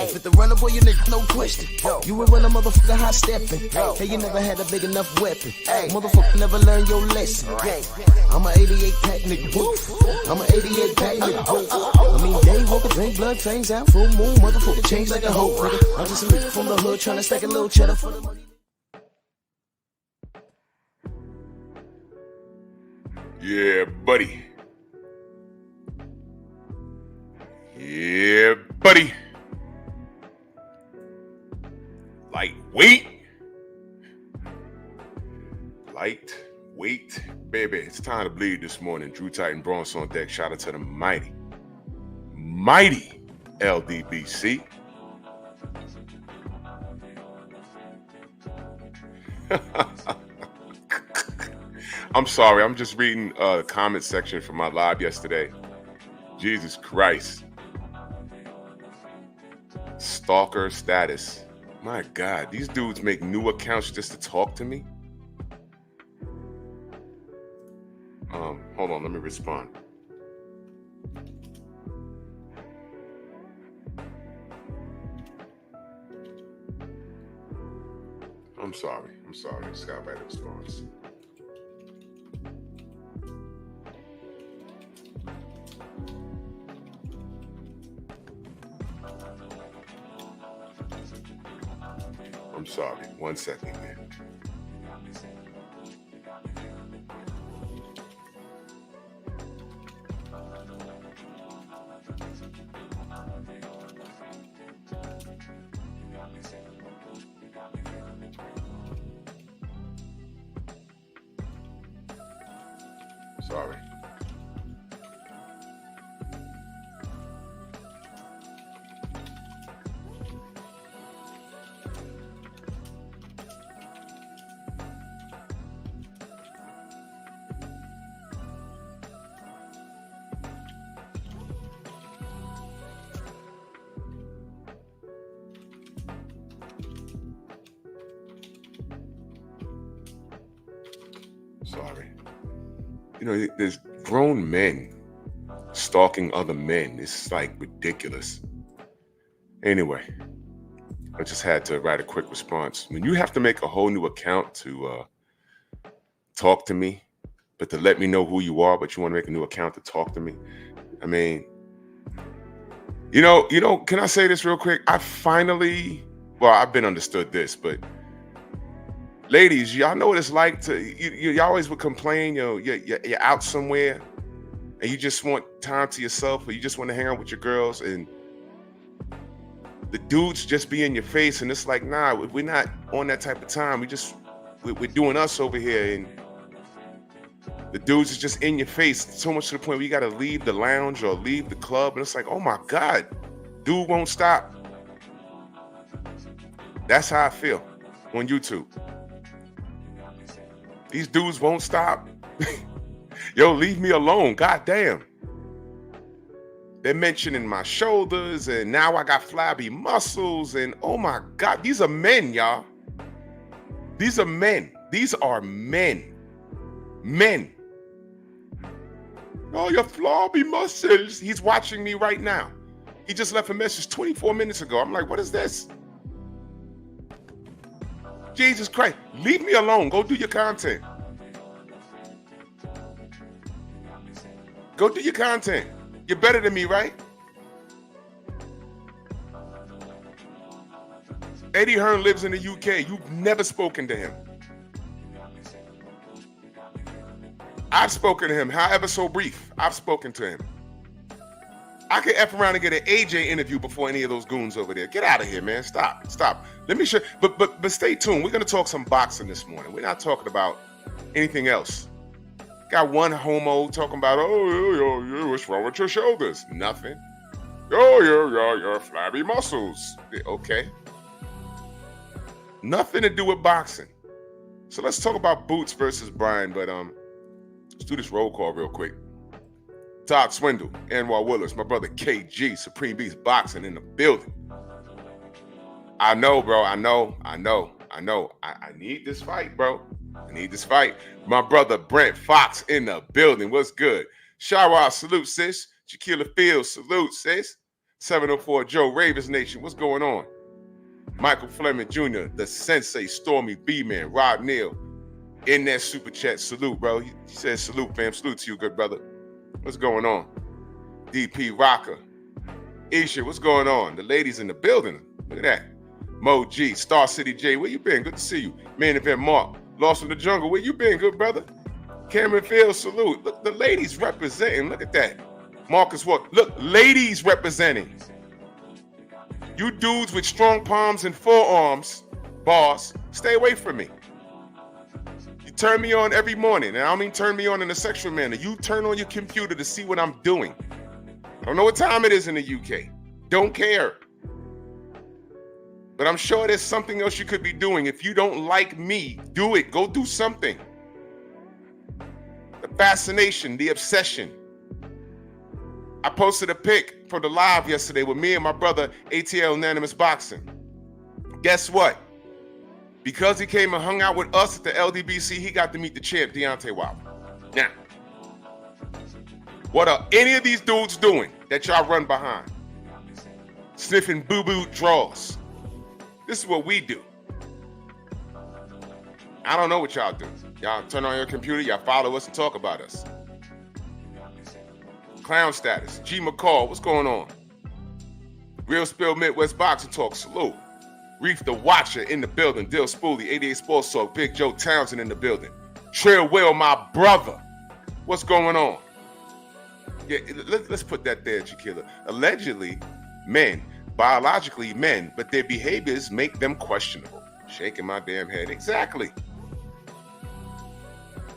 Fit the runner, boy, you nigga, no question. You would run a motherfucker high stepping. Hey, you never had a big enough weapon. Motherfucker never learned your lesson. I'm an 88 pack nigga. I'm an 88 pack nigga. I mean, day walker, drink blood, fangs out, full moon, motherfucker, change like a hoe, nigga. I'm just a nigga from the hood trying to stack a little cheddar for the money. Yeah, buddy. Yeah, buddy. Lightweight. Lightweight, baby. It's time to bleed this morning. Drew Titan Bronx on deck. Shout out to the mighty LDBC. I'm sorry. I'm just reading the comment section from my live yesterday. Jesus Christ. Stalker status. My God, these dudes make new accounts just to talk to me. Hold on, let me respond. I'm sorry. Just got back to response. I'm sorry. 1 second, man. Sorry. Sorry. You know, there's grown men stalking other men. It's like ridiculous. Anyway, I just had to write a quick response. When you have to make a whole new account to talk to me, but to let me know who you are, but you want to make a new account to talk to me. I mean, you know, can I say this real quick? I've been understood this, but ladies, y'all know what it's like to, you always would complain, you're out somewhere and you just want time to yourself, or you just want to hang out with your girls, and the dudes just be in your face, and it's like, nah, we're not on that type of time. We're doing us over here, and the dudes is just in your face so much to the point where you got to leave the lounge or leave the club, and it's like, oh my God, dude won't stop. That's how I feel on YouTube. These dudes won't stop. Yo, leave me alone. God damn. They're mentioning my shoulders, and now I got flabby muscles, and oh my God, these are men, y'all. These are men. These are men. Men. Oh, your flabby muscles. He's watching me right now. He just left a message 24 minutes ago. I'm like, what is this? Jesus Christ, leave me alone. Go do your content. Go do your content. You're better than me, right? Eddie Hearn lives in the UK. You've never spoken to him. I've spoken to him, however so brief. I've spoken to him. I could F around and get an AJ interview before any of those goons over there. Get out of here, man. Stop. Let me show. But stay tuned. We're gonna talk some boxing this morning. We're not talking about anything else. Got one homo talking about, oh, what's wrong with your shoulders? Nothing. Your flabby muscles. Okay. Nothing to do with boxing. So let's talk about Boots versus Bryan. But let's do this roll call real quick. Todd Swindle, Anwar Willis, my brother KG, Supreme Beast Boxing in the building. I know, bro. I know. I need this fight, bro. I need this fight. My brother Brent Fox in the building. What's good? Shara, salute, sis. Shaquilla Fields, salute, sis. 704 Joe, Ravens Nation, what's going on? Michael Fleming Jr., the Sensei, Stormy B-Man, Rob Neal, in that super chat, salute, bro. He says salute, fam. Salute to you, good brother. What's going on? DP Rocker. Isha, what's going on? The ladies in the building. Look at that. Mo G, Star City J, where you been? Good to see you. Main Event Mark, Lost in the Jungle, where you been, good brother? Cameron Field, salute. Look, the ladies representing. Look at that. Marcus Walk. Look, ladies representing. You dudes with strong palms and forearms, boss, stay away from me. You turn me on every morning, and I don't mean turn me on in a sexual manner. You turn on your computer to see what I'm doing. I don't know what time it is in the UK. Don't care. But I'm sure there's something else you could be doing. If you don't like me, do it. Go do something. The fascination, the obsession. I posted a pic for the live yesterday with me and my brother, ATL Unanimous Boxing. Guess what? Because he came and hung out with us at the LDBC, he got to meet the champ, Deontay Wilder. Now, what are any of these dudes doing that y'all run behind? Sniffing boo-boo draws. This is what we do. I don't know what y'all do. Y'all turn on your computer, y'all follow us and talk about us. Clown status. G McCall, what's going on? Real Spill Midwest Boxing Talk, salute. Reef the Watcher in the building. Dill Spoolie, 88 Sports Talk. Big Joe Townsend in the building. Trill Will, my brother. What's going on? Yeah, let's put that there, Jaquila. Allegedly, men, biologically men, but their behaviors make them questionable. Shaking my damn head. Exactly.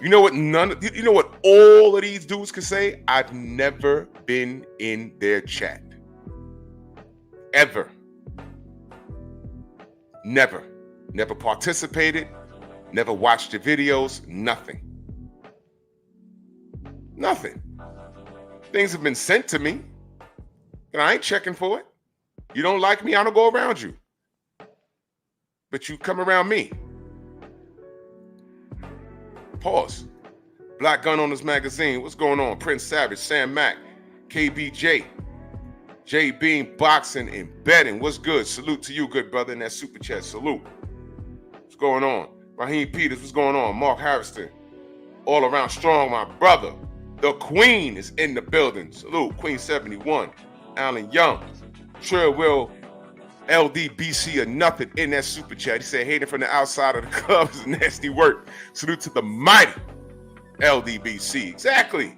You know what? You know what all of these dudes can say? I've never been in their chat. Ever. Never. Never participated. Never watched the videos. Nothing. Nothing. Things have been sent to me, and I ain't checking for it. You don't like me, I don't go around you. But you come around me. Pause. Black Gun Owners Magazine. What's going on? Prince Savage, Sam Mack, KBJ, J Beam, Boxing and Betting. What's good? Salute to you, good brother, in that super chat. Salute. What's going on? Raheem Peters, what's going on? Mark Harrison. All Around Strong, my brother. The Queen is in the building. Salute. Queen 71. Alan Young. Trill Will, LDBC or nothing in that super chat. He said, hating from the outside of the club is nasty work. Salute to the mighty LDBC. Exactly.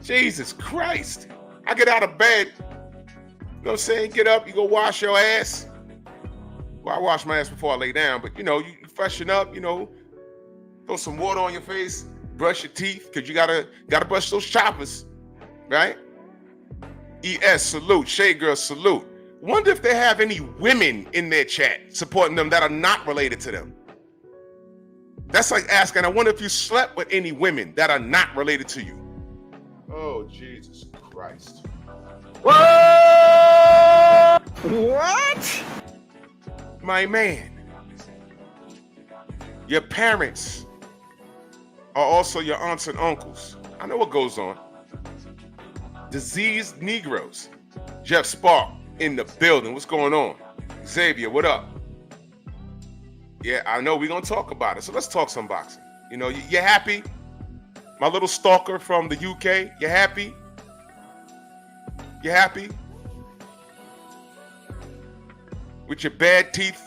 Jesus Christ. I get out of bed. You know what I'm saying? Get up, you go wash your ass. Well, I wash my ass before I lay down, but you know, you freshen up, you know, throw some water on your face, brush your teeth, because you gotta brush those choppers, right? ES, salute. Shade Girl, salute. Wonder if they have any women in their chat supporting them that are not related to them. That's like asking, I wonder if you slept with any women that are not related to you. Oh, Jesus Christ. What? My man. Your parents are also your aunts and uncles. I know what goes on. Diseased Negroes. Jeff Spark in the building. What's going on? Xavier, what up? Yeah, I know we're going to talk about it. So let's talk some boxing. You know, you happy? My little stalker from the UK, you happy? You happy? With your bad teeth,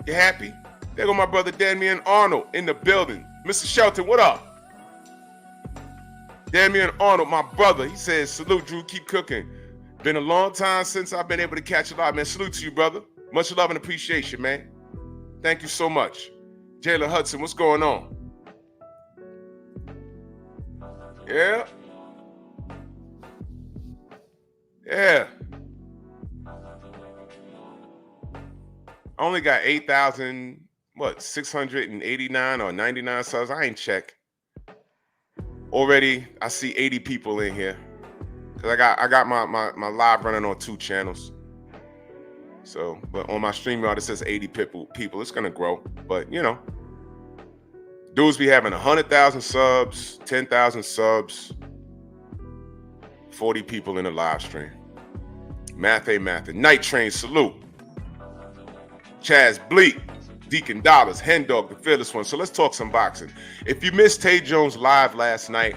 you happy? There go my brother Damian Arnold in the building. Mr. Shelton, what up? Damian Arnold, my brother, he says, salute, Drew, keep cooking. Been a long time since I've been able to catch a live, man. Salute to you, brother. Much love and appreciation, man. Thank you so much. Jayla Hudson, what's going on? Yeah. Yeah. I only got 689 or 99 subs. I ain't check. Already, I see 80 people in here. Cause I got my live running on 2 channels. So, but on my StreamYard it says 80 people. It's gonna grow, but you know, dudes be having 100,000 subs, 10,000 subs, 40 people in the live stream. Mathe. Night Train, salute. Chaz Bleak, Deacon Dollars, Hen Dog, the fearless one. So let's talk some boxing. If you missed Tay Jones live last night,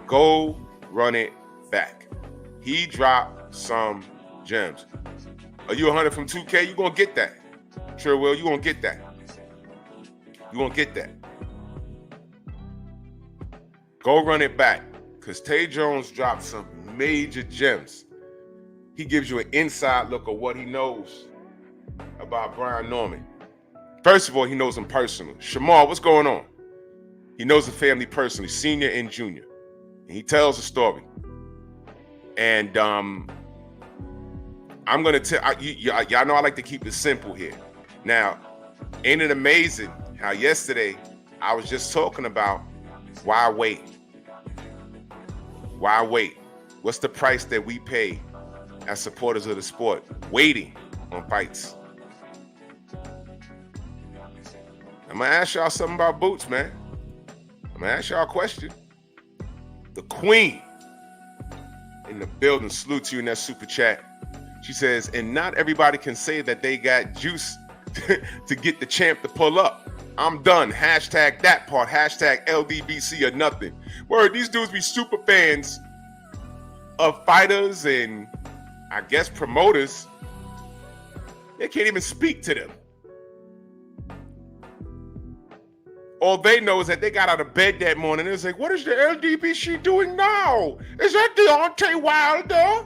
go run it back. He dropped some gems. Are you 100 from 2K? You're going to get that. Sure will. You're going to get that. You're going to get that. Go run it back, because Tay Jones dropped some major gems. He gives you an inside look of what he knows about Brian Norman. First of all, he knows him personally. Shamar, what's going on? He knows the family personally, senior and junior. And he tells a story. And I'm going to tell, y'all know I like to keep it simple here. Now, ain't it amazing how yesterday I was just talking about why wait? Why wait? What's the price that we pay as supporters of the sport? Waiting on fights. I'm going to ask y'all something about Boots, man. I'm going to ask y'all a question. The Queen in the building, salute to you in that super chat. She says, and not everybody can say that they got juice to get the champ to pull up. I'm done. Hashtag that part. Hashtag LDBC or nothing. Word, these dudes be super fans of fighters and I guess promoters. They can't even speak to them. All they know is that they got out of bed that morning and it's like, what is the LDBC doing now? Is that Deontay Wilder?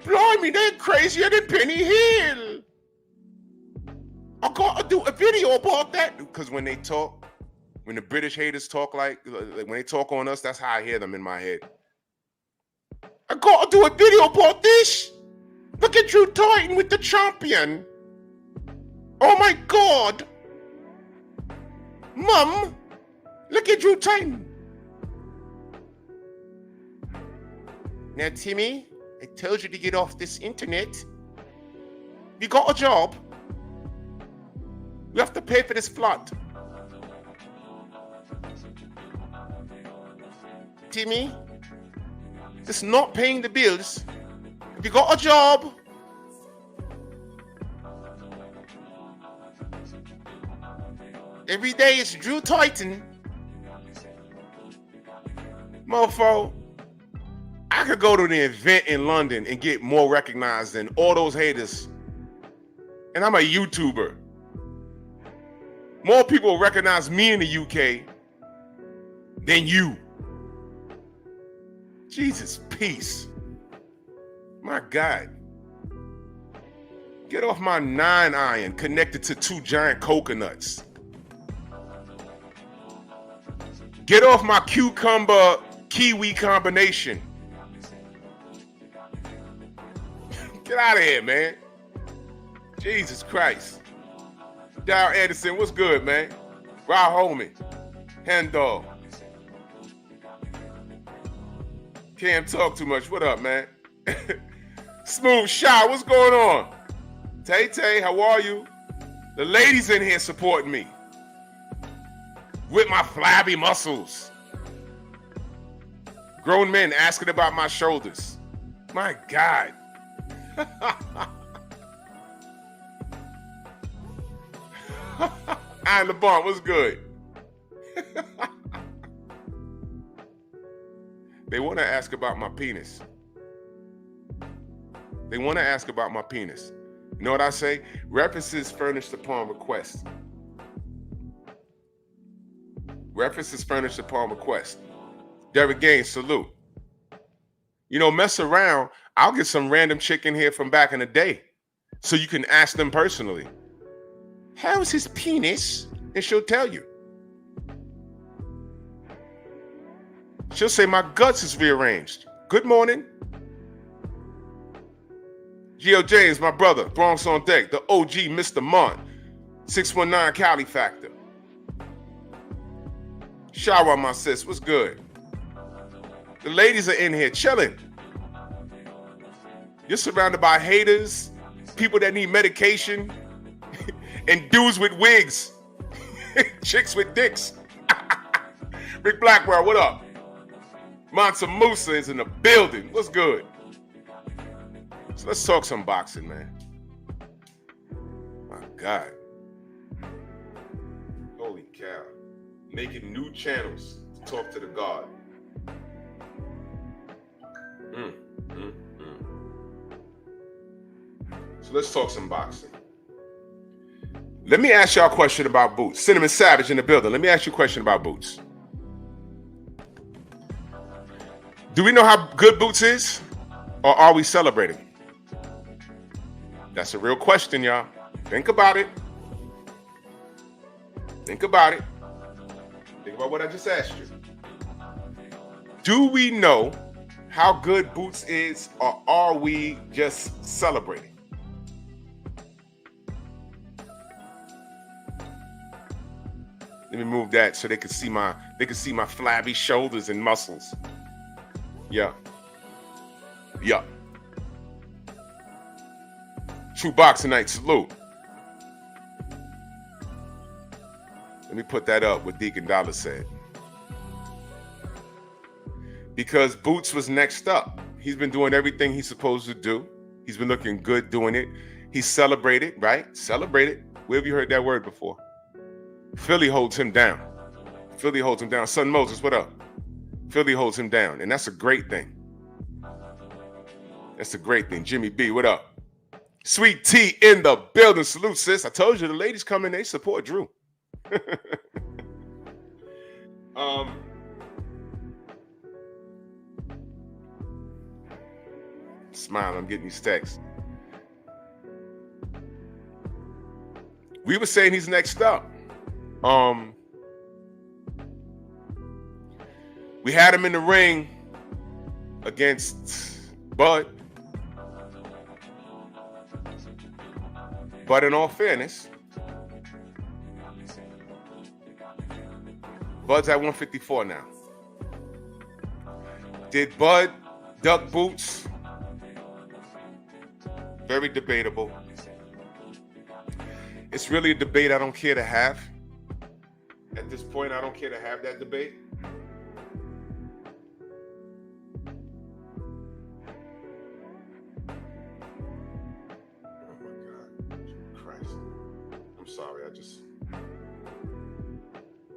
Blimey, they're crazier than Penny Hill. I gotta do a video about that. Because when they talk, when the British haters talk like when they talk on us, that's how I hear them in my head. I gotta do a video about this. Look at Drew Titan with the champion. Oh my God. Mum, look at Drew Titan. Now, Timmy, I told you to get off this internet. You got a job. You have to pay for this flight. Timmy, it's not paying the bills. If you got a job, every day it's Drew Titan. Mofo, I could go to the event in London and get more recognized than all those haters. And I'm a YouTuber. More people recognize me in the UK than you. Jesus, peace. My God. Get off my 9-iron connected to 2 giant coconuts. Get off my cucumber kiwi combination. Get out of here, man. Jesus Christ. Darryl Anderson, what's good, man? Rob Holman. Hen Dog. Can't talk too much. What up, man? Smooth Shot, what's going on? Tay Tay, how are you? The ladies in here supporting me. With my flabby muscles. Grown men asking about my shoulders. My God. Ian LeBron, what's good? They want to ask about my penis. They want to ask about my penis. You know what I say? References furnished upon request. References furnished upon request. Derek Gaines, salute. You know, mess around. I'll get some random chick in here from back in the day. So you can ask them personally. How's his penis? And she'll tell you. She'll say, my guts is rearranged. Good morning. Gio James, my brother. Bronx on deck. The OG Mr. Mont. 619 Cali Factor. Shower, my sis. What's good? The ladies are in here chilling. You're surrounded by haters, people that need medication, and dudes with wigs. Chicks with dicks. Rick Blackwell, what up? Mansa Musa is in the building. What's good? So let's talk some boxing, man. My God. Holy cow. Making new channels to talk to the God. So let's talk some boxing. Let me ask y'all a question about Boots. Cinnamon Savage in the building. Let me ask you a question about Boots. Do we know how good Boots is? Or are we celebrating? That's a real question, y'all. Think about it. Think about it. Think about what I just asked you. Do we know how good Boots is, or are we just celebrating? Let me move that so they can see my flabby shoulders and muscles. Yeah. Yeah. True Boxing Night salute. Let me put that up, what Deacon Dollar said. Because Boots was next up. He's been doing everything he's supposed to do. He's been looking good doing it. He's celebrated, right? Celebrated. Where have you heard that word before? Philly holds him down. Philly holds him down. Son Moses, what up? Philly holds him down, and that's a great thing. That's a great thing. Jimmy B, what up? Sweet Tea in the building. Salute, sis. I told you the ladies come in, they support Drew. Smile, I'm getting these texts. We were saying he's next up. We had him in the ring against Bud. But in all fairness, Bud's at 154 now. Did Bud duck Boots? Very debatable. It's really a debate I don't care to have. At this point, I don't care to have that debate. Oh my God, Christ. I'm sorry,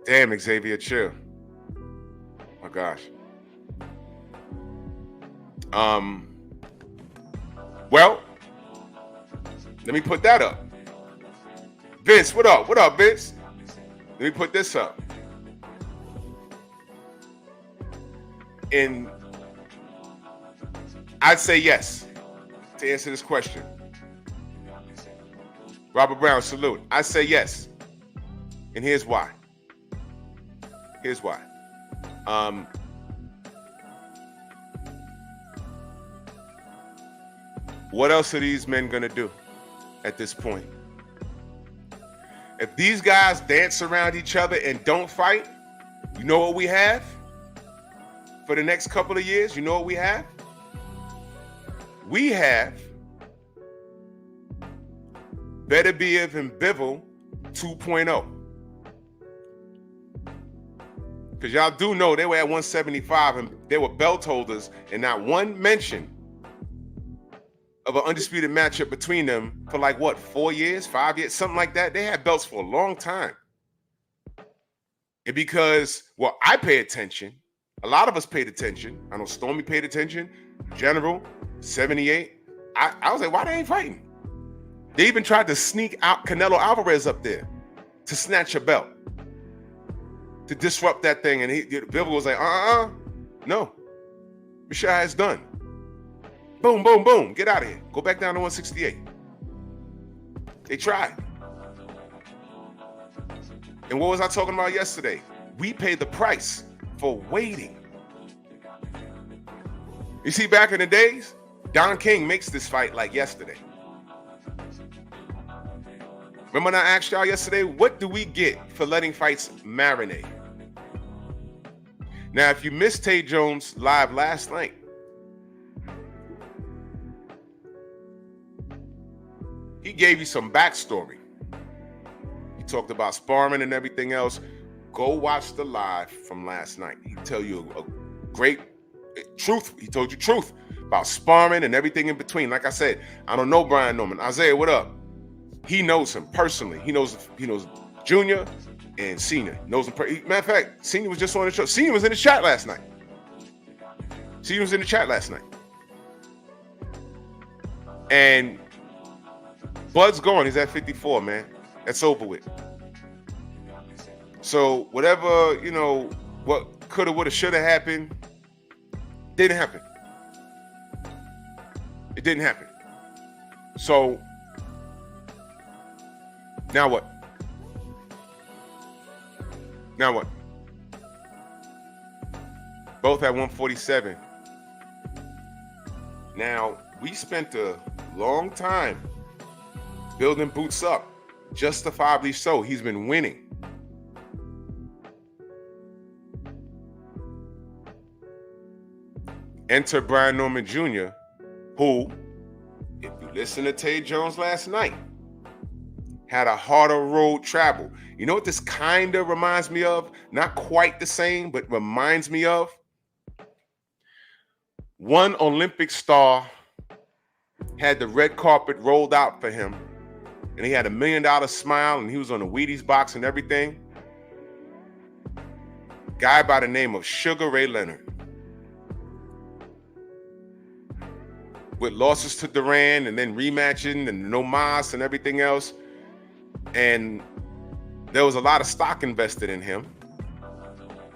Damn, Xavier, chill. My gosh. Well, let me put that up. Vince, what up? What up, Vince? Let me put this up. And I'd say yes to answer this question. Robert Brown, salute. I say yes. And here's why. Here's why. What else are these men gonna do at this point? If these guys dance around each other and don't fight, you know what we have for the next couple of years? You know what we have? We have Beterbiev and Bivol 2.0. Because y'all do know they were at 175 and they were belt holders, and not one mention of an undisputed matchup between them for like what, 4 years, 5 years, something like that. They had belts for a long time. And because, well, I pay attention, a lot of us paid attention. I know Stormy paid attention, General, 78. I was like, why they ain't fighting? They even tried to sneak out Canelo Alvarez up there to snatch a belt, to disrupt that thing. And Bivol was like, no. Michelle has done. Boom, boom, boom. Get out of here. Go back down to 168. They tried. And what was I talking about yesterday? We paid the price for waiting. You see, back in the days, Don King makes this fight like yesterday. Remember when I asked y'all yesterday, what do we get for letting fights marinate? Now, if you missed Tay Jones live last night, he gave you some backstory. He talked about sparring and everything else. Go watch the live from last night. He tell you a great truth. He told you truth. about sparring and everything in between. Like I said, I don't know Brian Norman. Isaiah, what up? He knows him personally. He knows Junior and Senior. Knows him. Matter of fact, Senior was just on the show. Senior was in the chat last night. And Bud's gone. He's at 54, man. That's over with. So whatever, what coulda, woulda, shoulda happened, didn't happen. It didn't happen. So now what? Both at 147. Now, we spent a long time building Boots up, justifiably so. He's been winning. Enter Brian Norman Jr., who, if you listen to Tay Jones last night, had a harder road travel. You know what this kind of reminds me of? Not quite the same, but reminds me of? One Olympic star had the red carpet rolled out for him, and he had $1 million smile, and he was on the Wheaties box and everything. Guy by the name of Sugar Ray Leonard. With losses to Duran and then rematching and no mas and everything else. And there was a lot of stock invested in him.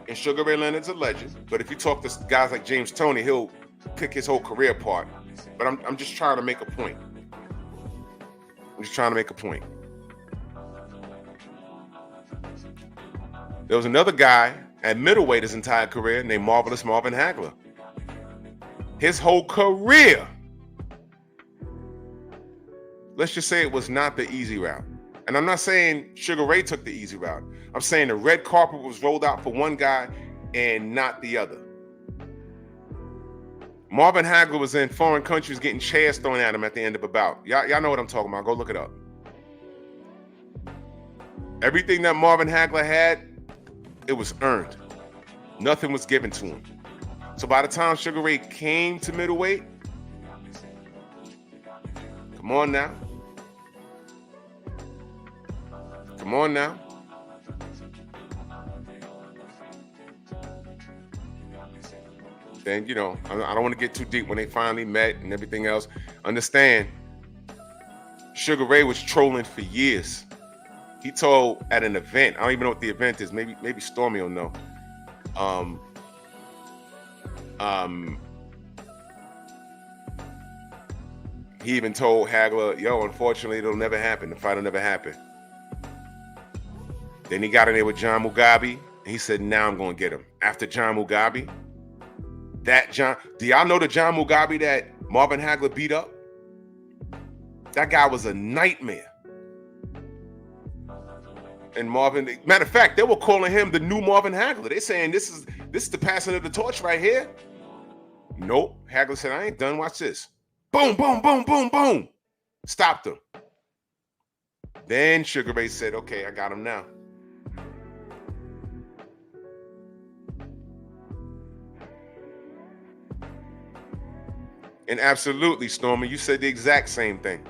And Sugar Ray Leonard's a legend. But if you talk to guys like James Toney, he'll pick his whole career apart. But I'm just trying to make a point. There was another guy at middleweight his entire career named Marvelous Marvin Hagler. His whole career, let's just say it was not the easy route. And I'm not saying Sugar Ray took the easy route. I'm saying the red carpet was rolled out for one guy and not the other. Marvin Hagler was in foreign countries getting chairs thrown at him at the end of a bout. Y'all know what I'm talking about. Go look it up. Everything that Marvin Hagler had, it was earned. Nothing was given to him. So by the time Sugar Ray came to middleweight, come on now. Then, I don't want to get too deep when they finally met and everything else. Understand, Sugar Ray was trolling for years. He told at an event, I don't even know what the event is. Maybe Stormy will know. He even told Hagler, unfortunately, it'll never happen. The fight will never happen. Then he got in there with John Mugabe, and he said, now I'm going to get him. After John Mugabe, do y'all know the John Mugabe that Marvin Hagler beat up? That guy was a nightmare. And matter of fact, they were calling him the new Marvin Hagler. They're saying this is the passing of the torch right here. Nope. Hagler said, I ain't done. Watch this. Boom, boom, boom, boom, boom. Stopped him. Then Sugar Ray said, okay, I got him now. And absolutely, Stormy, you said the exact same thing.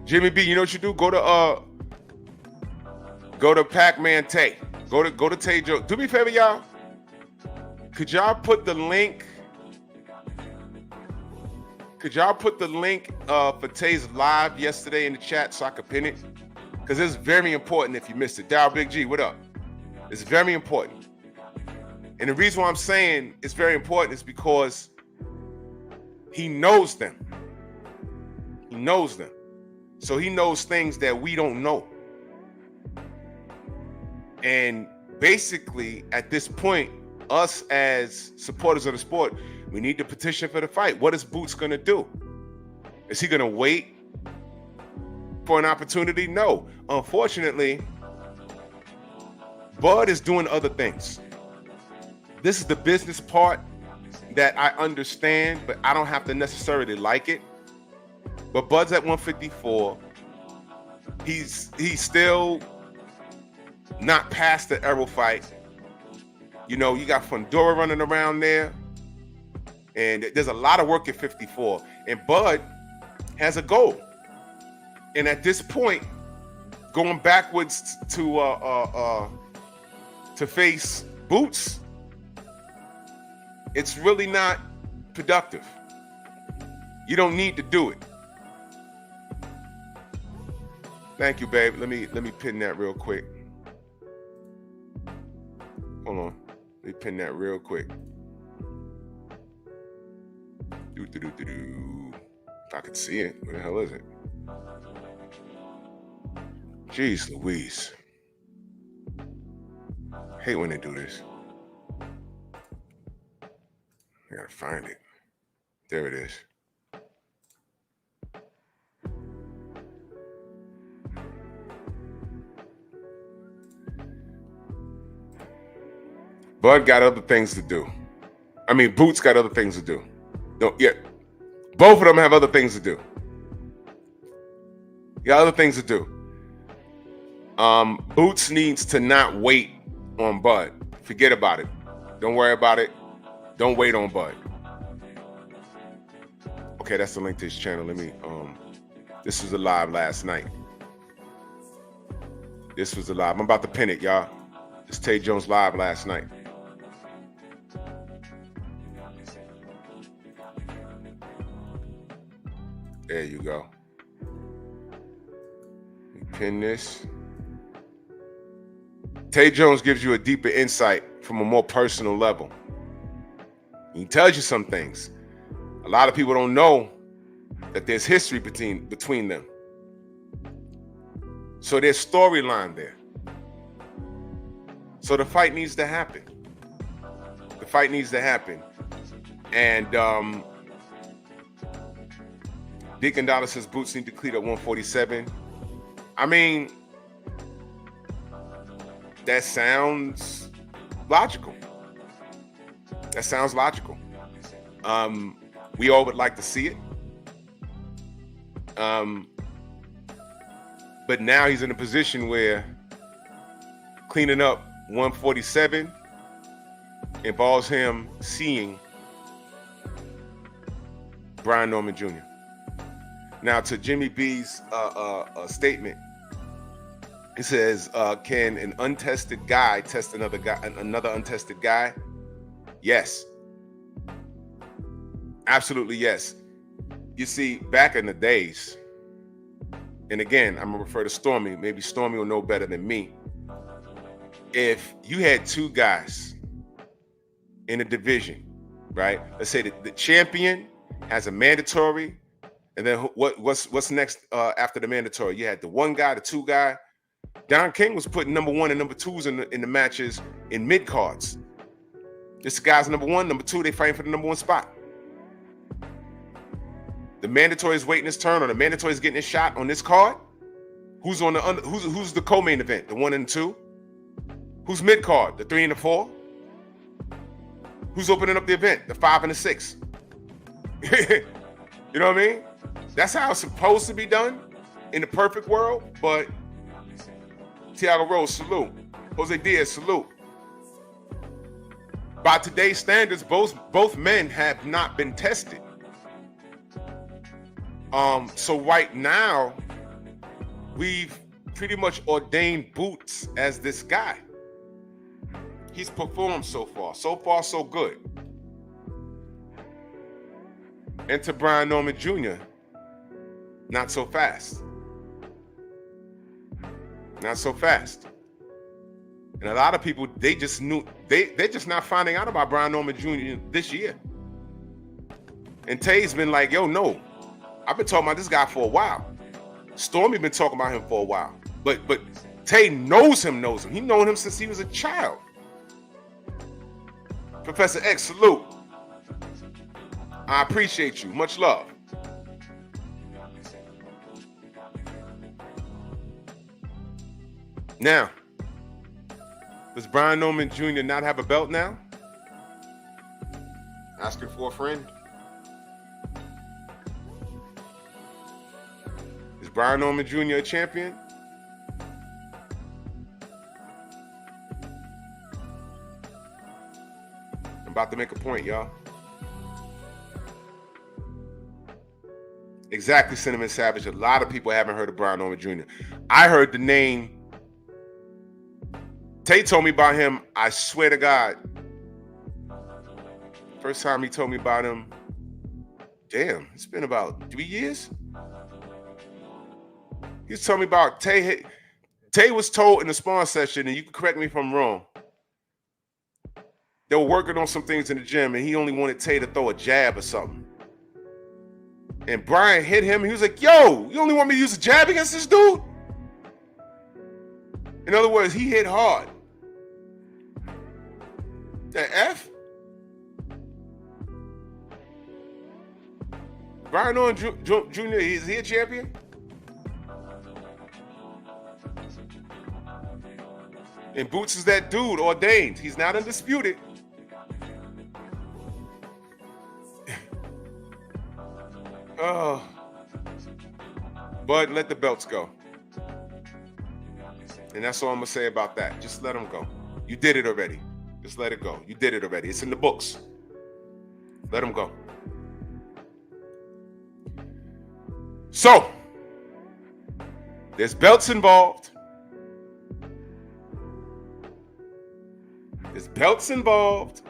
Jimmy B, you know what you do? Go to Pac-Man Tay. Go to Tay Joe. Do me a favor, y'all. Could y'all put the link for Tay's live yesterday in the chat so I could pin it? Because it's very important if you missed it. Dow Big G, what up? It's very important. And the reason why I'm saying it's very important is because he knows them. So he knows things that we don't know. And basically, at this point, us as supporters of the sport, we need to petition for the fight. What is Boots going to do? Is he going to wait for an opportunity? No. Unfortunately, Bud is doing other things. This is the business part that I understand, but I don't have to necessarily like it. But Bud's at 154. He's still not past the Errol fight. You know, you got Fundora running around there. And there's a lot of work at 54. And Bud has a goal. And at this point, going backwards to face Boots, it's really not productive. You don't need to do it. Thank you, babe. Let me pin that real quick. Hold on. Let me pin that real quick. If I could see it, where the hell is it? Jeez Louise. I hate when they do this. I gotta find it. There it is. Bud got other things to do. I mean, Boots got other things to do. No, yeah. Both of them have other things to do. You got other things to do. Boots needs to not wait on Bud. Forget about it. Don't worry about it. Don't wait on Bud. Okay, that's the link to his channel. Let me, this was a live last night. This was a live. I'm about to pin it, y'all. It's Tay Jones live last night. There you go. Pin this. Tay Jones gives you a deeper insight from a more personal level. He tells you some things. A lot of people don't know that there's history between them. So there's storyline there. So the fight needs to happen. The fight needs to happen. And Deacon Dollar says Boots need to clear at 147. I mean, that sounds logical. That sounds logical. We all would like to see it. But now he's in a position where cleaning up 147 involves him seeing Brian Norman Jr. Now, to Jimmy B's statement, he says, "Can an untested guy test another untested guy?" Yes, absolutely yes. You see, back in the days, and again, I'm gonna refer to Stormy. Maybe Stormy will know better than me. If you had two guys in a division, right? Let's say the champion has a mandatory. And then what's next after the mandatory? You had the one guy, the two guy. Don King was putting number one and number twos in the matches in mid cards. This guy's number one, number two. They fighting for the number one spot. The mandatory is waiting his turn, or the mandatory is getting his shot on this card. Who's on the who's the co-main event? The 1 and 2. Who's mid card? The 3 and the 4. Who's opening up the event? The 5 and the 6. You know what I mean? That's how it's supposed to be done in the perfect world. But Tiago Rose, salute. Jose Diaz, salute. By today's standards, both men have not been tested. So right now, we've pretty much ordained Boots as this guy. He's performed so far so good. Enter Brian Norman Jr. Not so fast. Not so fast. And a lot of people, they just knew, they're just not finding out about Brian Norman Jr. this year. And Tay's been like, yo, no, I've been talking about this guy for a while. Stormy been talking about him for a while. But Tay knows him. He known him since he was a child. Professor X, salute. I appreciate you. Much love. Now, does Brian Norman Jr. not have a belt now? Asking for a friend. Is Brian Norman Jr. a champion? about to make a point, y'all. Exactly, Cinnamon Savage. A lot of people haven't heard of Brian Norman Jr. I heard the name. Tay told me about him. I swear to God. First time he told me about him, damn, it's been about 3 years. He was telling me about Tay. Tay was told in the spawn session, and you can correct me if I'm wrong, they were working on some things in the gym, and he only wanted Tay to throw a jab or something. And Brian hit him. He was like, yo, you only want me to use a jab against this dude? In other words, he hit hard. The F? Brian Norman Jr., is he a champion? And Boots is that dude, ordained. He's not undisputed. Oh. But let the belts go. And that's all I'm going to say about that. Just let them go. You did it already. Just let it go. You did it already. It's in the books. Let them go. So, there's belts involved. There's belts involved.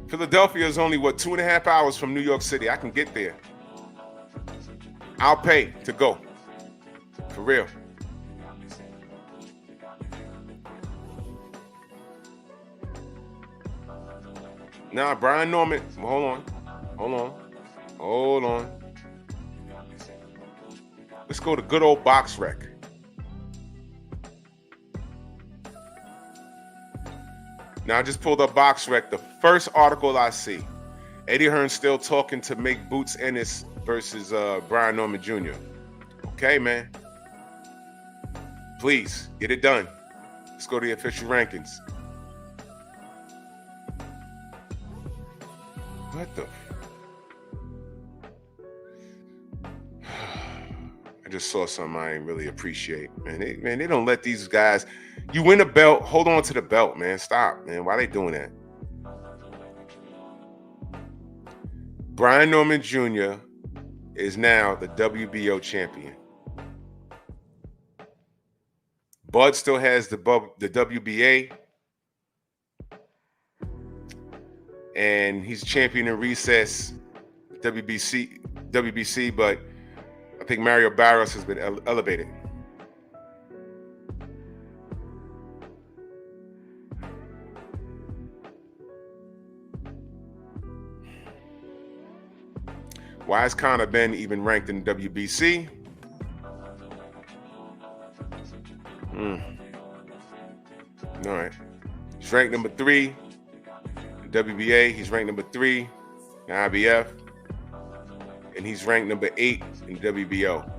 Philadelphia is only, 2.5 hours from New York City. I can get there. I'll pay to go. For real. Nah, Brian Norman. Hold on. Let's go to good old Box Rec. Now, I just pulled up Box Rec. The first article I see, Eddie Hearn still talking to make Boots Ennis versus Brian Norman Jr. Okay, man. Please, get it done. Let's go to the official rankings. What the? I just saw something I ain't really appreciate. Man, they don't let these guys. You win a belt, hold on to the belt, man. Stop, man. Why they doing that? Brian Norman Jr. is now the WBO champion. Bud still has the WBA. And he's champion in recess, WBC, but I think Mario Barros has been elevated. Why has Conor Ben even ranked in WBC? All right. He's ranked number 3 in WBA. He's ranked number 3 in IBF. And he's ranked number 8 in WBO.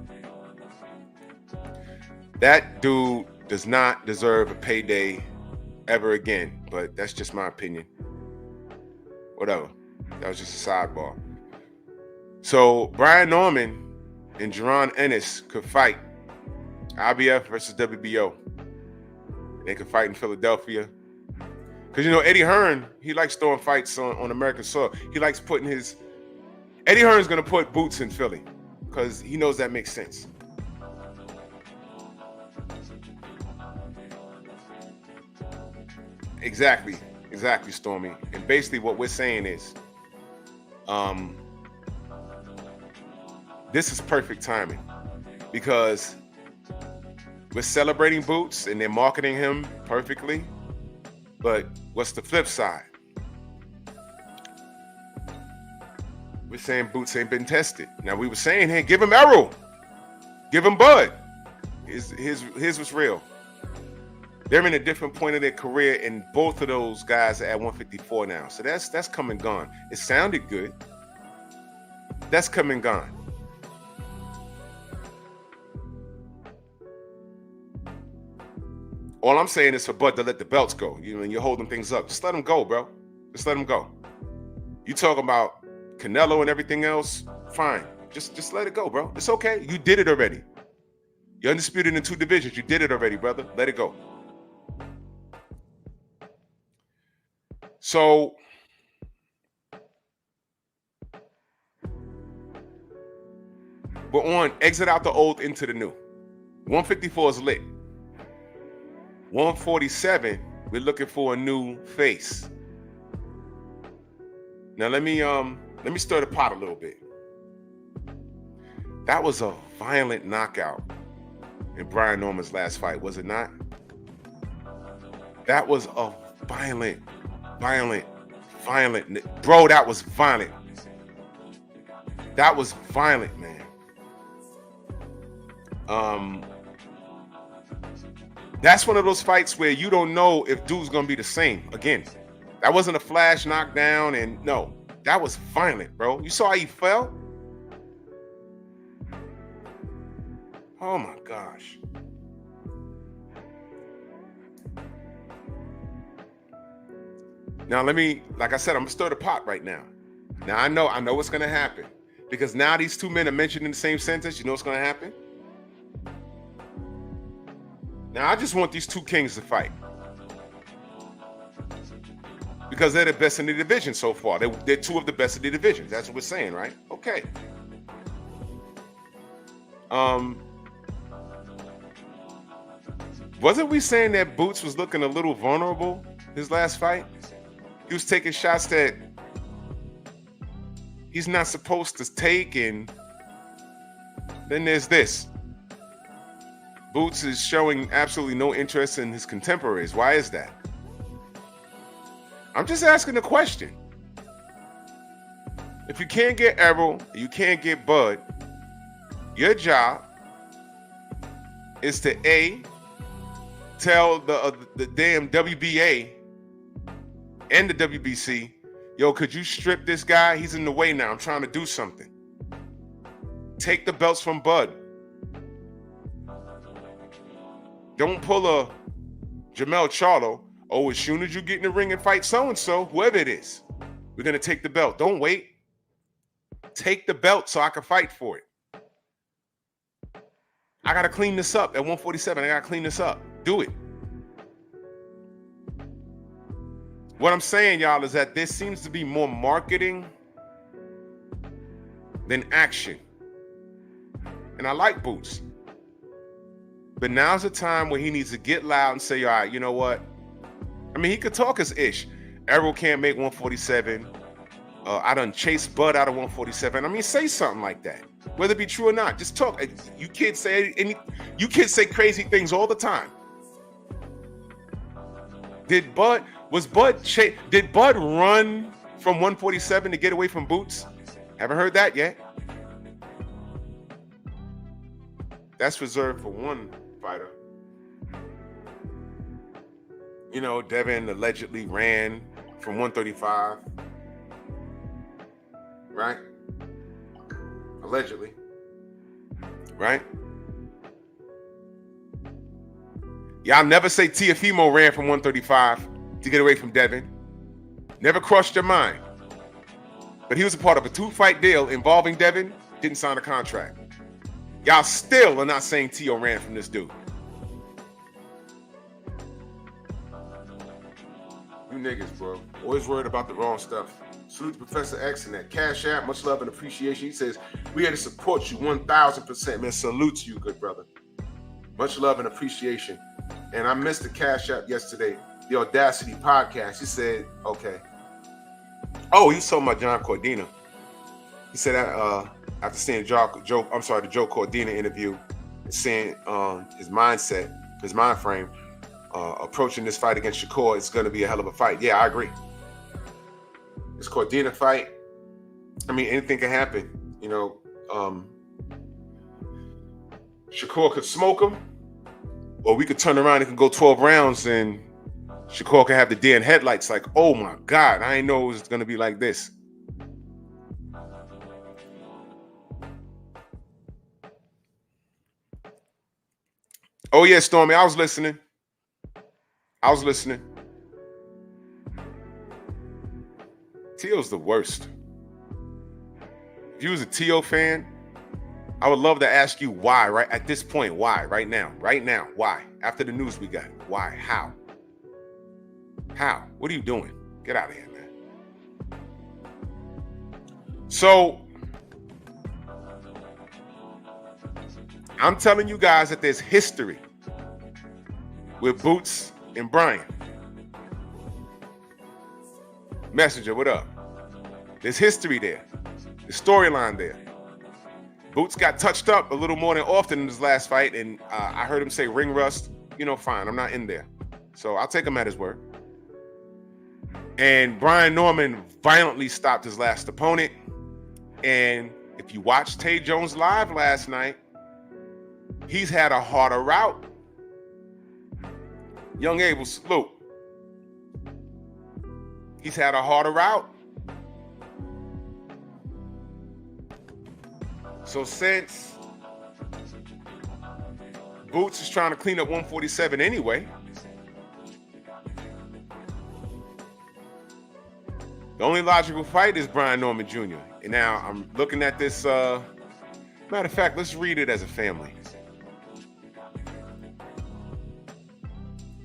That dude does not deserve a payday ever again. But that's just my opinion. Whatever. That was just a sidebar. So Brian Norman and Jaron Ennis could fight IBF versus WBO. They could fight in Philadelphia. Because, Eddie Hearn, he likes throwing fights on American soil. He likes putting his... Eddie Hearn's going to put Boots in Philly because he knows that makes sense. Exactly, Stormy. And basically what we're saying is... this is perfect timing because we're celebrating Boots and they're marketing him perfectly. But what's the flip side? We're saying Boots ain't been tested. Now we were saying, hey, give him Errol. Give him Bud. His was real. They're in a different point of their career and both of those guys are at 154 now. So that's come and gone. It sounded good. That's come and gone. All I'm saying is for Bud to let the belts go. You're holding things up. Just let them go, bro. Just let them go. You talking about Canelo and everything else? Fine. Just let it go, bro. It's okay. You did it already. You're undisputed in 2 divisions. You did it already, brother. Let it go. So we're on exit out the old into the new. 154 is lit. 147, we're looking for a new face. Now let me stir the pot a little bit. That was a violent knockout in Brian Norman's last fight, was it not? That was a violent. Bro, that was violent. That was violent, man. That's one of those fights where you don't know if dude's gonna be the same again. That wasn't a flash knockdown, and no, that was violent, bro. You saw how he fell? Oh my gosh. Now like I said, I'm gonna stir the pot right now. Now I know what's gonna happen. Because now these two men are mentioned in the same sentence. You know what's gonna happen? Now I just want these two kings to fight. Because they're the best in the division so far. They're two of the best of the divisions. That's what we're saying, right? Okay. Wasn't we saying that Boots was looking a little vulnerable his last fight? He was taking shots that he's not supposed to take, and then there's this. Boots is showing absolutely no interest in his contemporaries. Why is that? I'm just asking a question. If you can't get Errol, you can't get Bud, your job is to A, tell the damn WBA and the WBC, yo, could you strip this guy? He's in the way now. I'm trying to do something. Take the belts from Bud. Don't pull a Jamel Charlo. Oh, as soon as you get in the ring and fight so-and-so, whoever it is, we're going to take the belt. Don't wait. Take the belt so I can fight for it. I got to clean this up at 147. I got to clean this up. Do it. What I'm saying, y'all, is that there seems to be more marketing than action. And I like Boots. But now's the time where he needs to get loud and say, all right, you know what? I mean, he could talk as ish. Errol can't make 147. I done chased Bud out of 147. I mean, say something like that. Whether it be true or not, just talk. You kids say crazy things all the time. Did Bud run from 147 to get away from Boots? Haven't heard that yet. That's reserved for one fighter. You know, Devin allegedly ran from 135. Right? Allegedly. Right? Y'all never say Tiafimo ran from 135 to get away from Devin. Never crossed your mind. But he was a part of a 2-fight deal involving Devin, didn't sign a contract. Y'all still are not saying Tio ran from this dude. You niggas, bro. Always worried about the wrong stuff. Salute to Professor X and that Cash App. Much love and appreciation. He says, we here to support you 1,000%. Man, salute to you, good brother. Much love and appreciation. And I missed the Cash App yesterday. The Audacity podcast. He said, okay. Oh, he was talking about John Cordina. He said after seeing the Joe Cordina interview, seeing his mindset, his mind frame, approaching this fight against Shakur, it's going to be a hell of a fight. Yeah, I agree. This Cordina fight, I mean, anything can happen. You know, Shakur could smoke him, or we could turn around and can go 12 rounds and Shakur could have the deer in headlights like, oh my God, I didn't know it was going to be like this. Oh yeah, Stormy, I was listening. Tio's the worst. If you was a Tio fan, I would love to ask you why, right? At this point, why? Right now, why? After the news we got, why? How? What are you doing? Get out of here, man. So I'm telling you guys that there's history with Boots and Brian. Messenger, what up? There's history there. The storyline there. Boots got touched up a little more than often in his last fight, and I heard him say ring rust. You know, fine, I'm not in there. So I'll take him at his word. And Brian Norman violently stopped his last opponent. And if you watched Tay Jones live last night, he's had a harder route. Young Abel, salute. He's had a harder route. So since Boots is trying to clean up 147 anyway, the only logical fight is Brian Norman Jr. And now I'm looking at this. Matter of fact, let's read it as a family.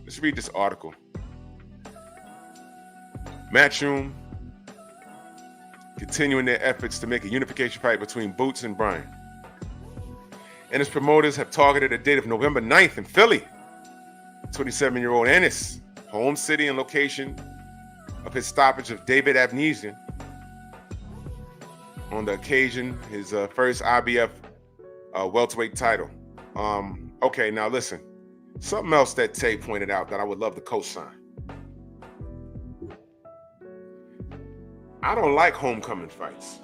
Let's read this article. Matchroom continuing their efforts to make a unification fight between Boots and Brian. And his promoters have targeted a date of November 9th in Philly. 27-year-old Ennis, home city and location of his stoppage of David Abnesian. On the occasion, his first IBF welterweight title. Okay, now listen. Something else that Tay pointed out that I would love to co-sign. I don't like homecoming fights.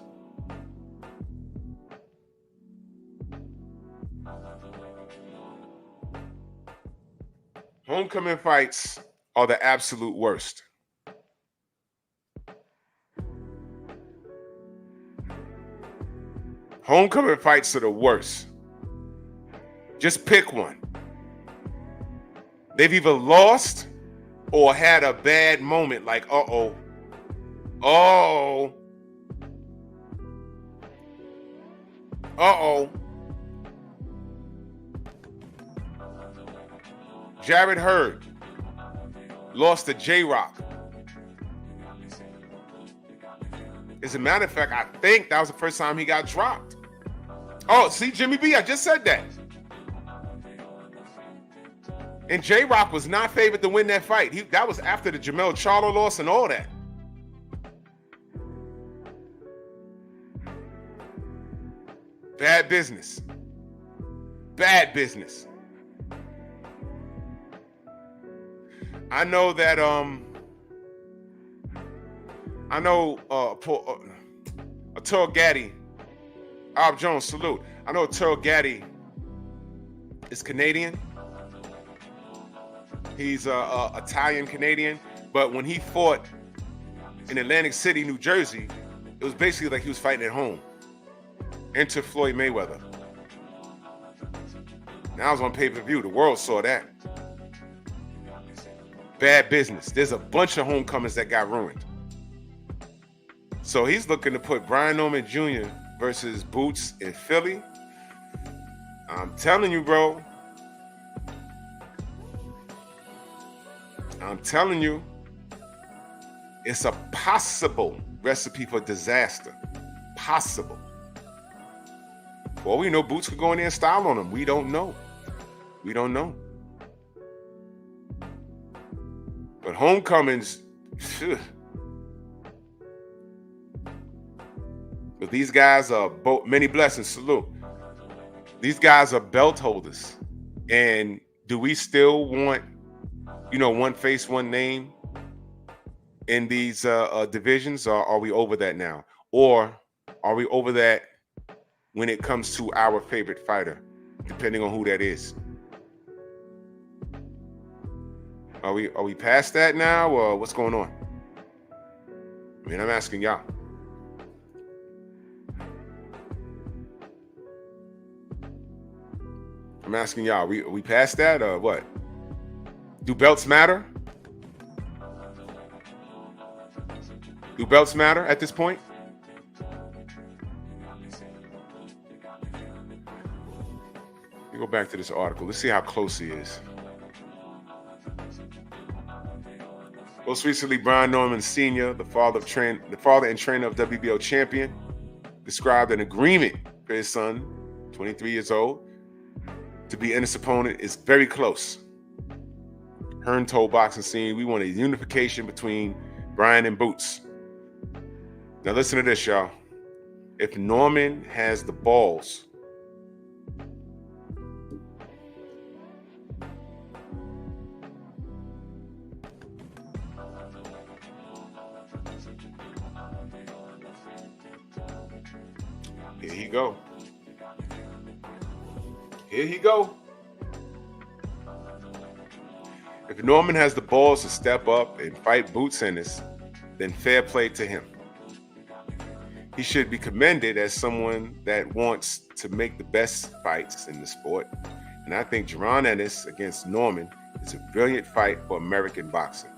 Homecoming fights are the absolute worst. Homecoming fights are the worst. Just pick one. They've either lost or had a bad moment like, uh-oh. Oh. Uh-oh. Jared Hurd lost to J-Rock. As a matter of fact, I think that was the first time he got dropped. Oh, see, Jimmy B, I just said that. And J-Rock was not favored to win that fight. That was after the Jamel Charlo loss and all that. Bad business. Bad business. I know that Arturo Gatti, Alb Jones, salute. I know Arturo Gatti is Canadian. He's Italian Canadian, but when he fought in Atlantic City, New Jersey, it was basically like he was fighting at home. Enter Floyd Mayweather. Now I was on pay-per-view. The world saw that. Bad business. There's a bunch of homecomings that got ruined. So he's looking to put Brian Norman Jr. versus Boots in Philly. I'm telling you, bro. I'm telling you. It's a possible recipe for disaster. Possible. For all we know, Boots could go in there and style on him. We don't know. We don't know. But homecomings, phew. But these guys are many blessings, salute. These guys are belt holders. And do we still want, one face, one name in these divisions? Or are we over that now? Or are we over that when it comes to our favorite fighter, depending on who that is? Are we past that now, or what's going on? I mean, I'm asking y'all. I'm asking y'all, are we past that or what? Do belts matter? Do belts matter at this point? Let me go back to this article. Let's see how close he is. Most recently, Brian Norman Sr., the father and trainer of WBO champion, described an agreement for his son, 23 years old, to be Ennis' opponent is very close. Hearn told Boxing Scene, "We want a unification between Brian and Boots." Now listen to this, y'all. If Norman has the balls Here he go. Here he go. If Norman has the balls to step up and fight Boots Ennis, then fair play to him. He should be commended as someone that wants to make the best fights in the sport. And I think Jaron Ennis against Norman is a brilliant fight for American boxing.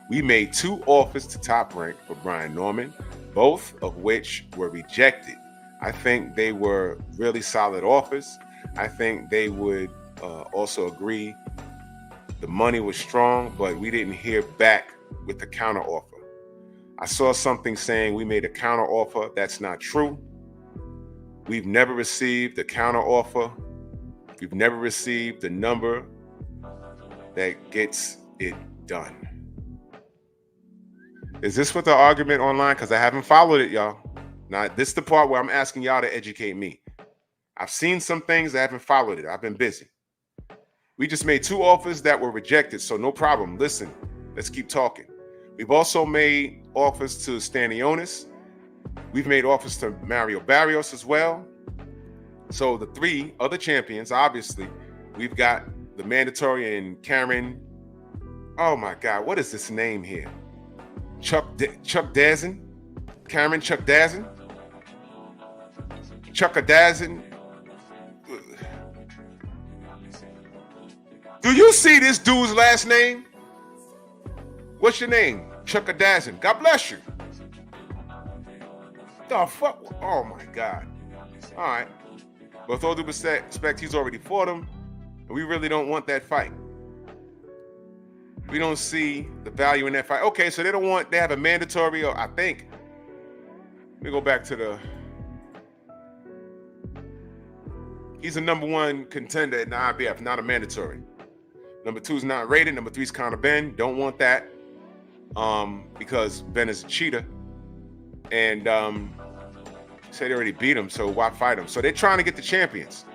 We made 2 offers to Top Rank for Brian Norman, both of which were rejected. I think they were really solid offers. I think they would also agree the money was strong, but we didn't hear back with the counter offer. I saw something saying we made a counter offer. That's not true. We've never received a counter offer. We've never received the number that gets it done. Is this what the argument online? Because I haven't followed it, y'all. Now, this is the part where I'm asking y'all to educate me. I've seen some things, I haven't followed it. I've been busy. We just made 2 offers that were rejected, so no problem. Listen, let's keep talking. We've also made offers to Stanionis. We've made offers to Mario Barrios as well. So the 3 other champions, obviously, we've got the mandatory and Karen. Oh my God, what is this name here? Chuck Dazin? Cameron Chuck Dazin? Chuckadazin? Do you see this dude's last name? What's your name? Chuckadazin. God bless you. The fuck? Oh my God. All right. With all due respect, he's already fought him, and we really don't want that fight. We don't see the value in that fight. Okay, so they have a mandatory, or I think. Let me go back to he's a number 1 contender in the IBF, not a mandatory. Number 2 is not rated. Number 3 is Conor Ben. Don't want that because Ben is a cheater. And said they already beat him, so why fight him? So they're trying to get the champions.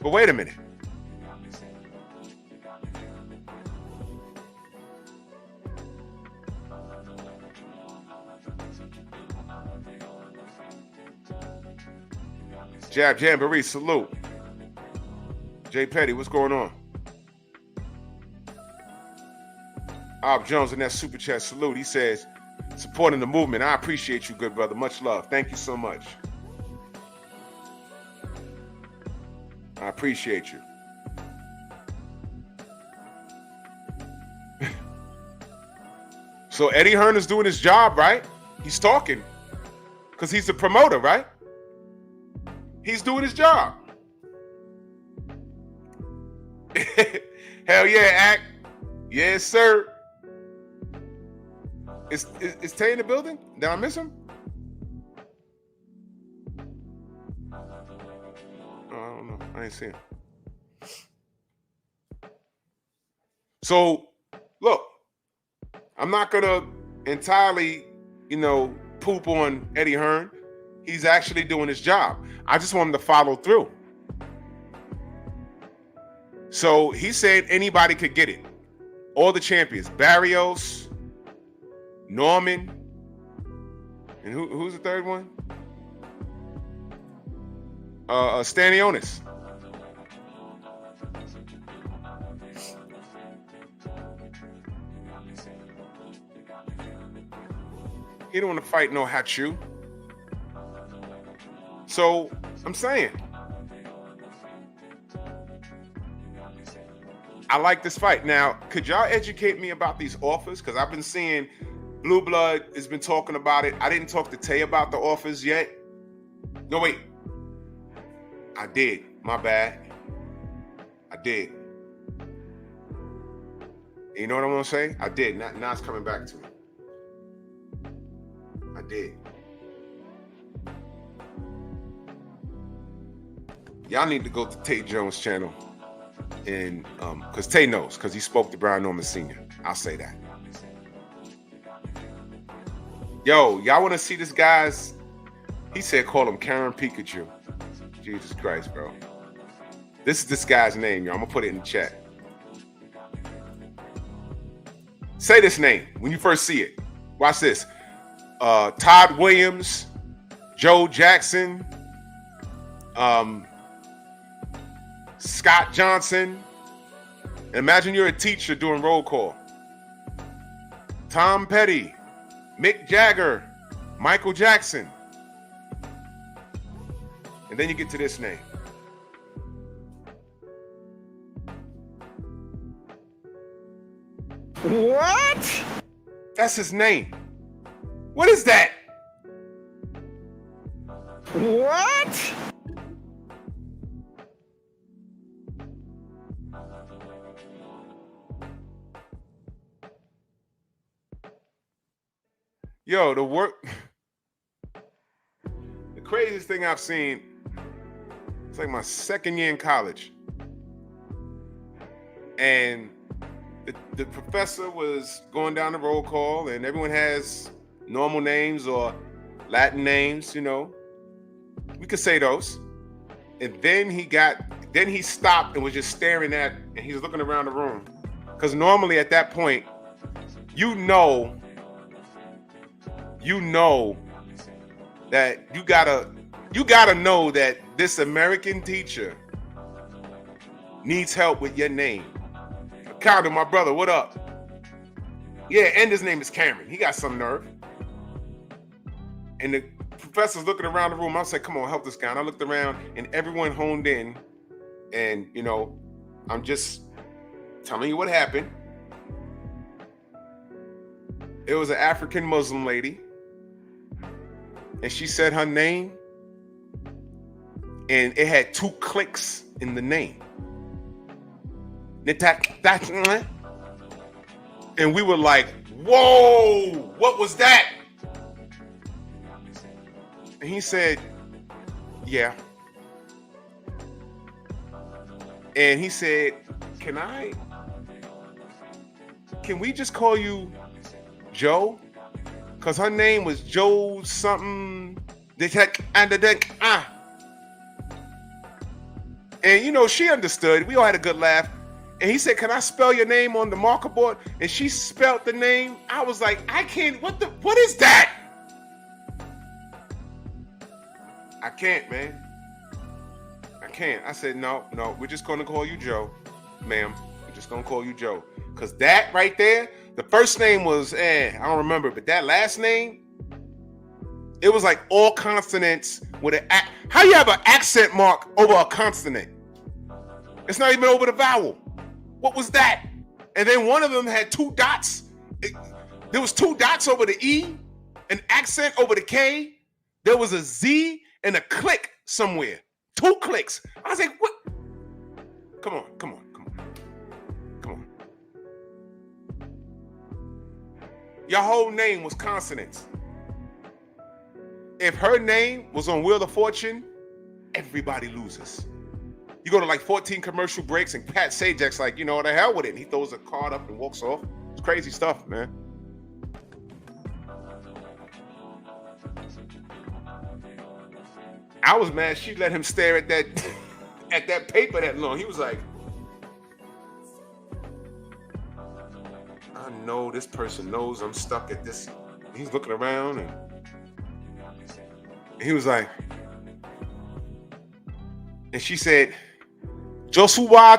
But wait a minute. Jab Jamboree, salute. Jay Petty, what's going on? Ob Jones in that super chat, salute. He says, supporting the movement. I appreciate you, good brother. Much love. Thank you so much. I appreciate you. So Eddie Hearn is doing his job, right? He's talking because he's the promoter, right? He's doing his job. Hell yeah, Act. Yes, sir. Is Tay in the building? Did I miss him? Oh, I don't know. I ain't see him. So, look, I'm not gonna entirely, poop on Eddie Hearn. He's actually doing his job. I just want him to follow through. So he said anybody could get it. All the champions. Barrios, Norman, and who's the third one? Stanionis. He don't want to fight no Hachu. So I'm saying, I like this fight. Now, could y'all educate me about these offers? Because I've been seeing Blue Blood has been talking about it. I didn't talk to Tay about the offers yet. No, wait. I did. My bad. I did. You know what I'm gonna say? I did. Now it's coming back to me. I did. Y'all need to go to Tay Jones' channel, and because Tay knows, because he spoke to Brian Norman Sr. I'll say that. Yo, y'all want to see this guy's? He said call him Karen Pikachu. Jesus Christ, bro. This is this guy's name, yo. I'm gonna put it in the chat. Say this name when you first see it. Watch this. Todd Williams, Joe Jackson, Scott Johnson. Imagine you're a teacher doing roll call. Tom Petty, Mick Jagger, Michael Jackson. And then you get to this name. What? That's his name. What is that? What? Yo, the craziest thing I've seen, it's like my second year in college. And the professor was going down the roll call, and everyone has normal names or Latin names, you know. We could say those. And then he stopped and was just staring at, and he was looking around the room. Because normally at that point, you know that you gotta know that this American teacher needs help with your name. Carter, my brother, what up? Yeah, and his name is Cameron. He got some nerve. And the professor's looking around the room. I said, come on, help this guy. And I looked around and everyone honed in. And, you know, I'm just telling you what happened. It was an African Muslim lady. And she said her name. And it had 2 clicks in the name. And we were like, whoa, what was that? And he said, yeah. And he said, can we just call you Joe? Because her name was Joe something. And you know, she understood. We all had a good laugh. And he said, can I spell your name on the marker board? And she spelled the name. I was like, I can't, what is that? I can't, man. I can't. I said, no, we're just going to call you Joe, ma'am. We're just going to call you Joe. Because that right there, the first name was, I don't remember, but that last name, it was like all consonants with an, how you have an accent mark over a consonant? It's not even over the vowel. What was that? And then one of them had 2 dots. There was 2 dots over the E, an accent over the K. There was a Z and a click somewhere. 2 clicks. I was like, what? Come on. Your whole name was consonants. If her name was on Wheel of Fortune, everybody loses. You go to like 14 commercial breaks and Pat Sajak's like, you know, the hell with it. And he throws a card up and walks off. It's crazy stuff, man. I was mad she let him stare at that paper that long. He was like, I know this person knows I'm stuck at this. He's looking around and he was like, and she said, Joshua,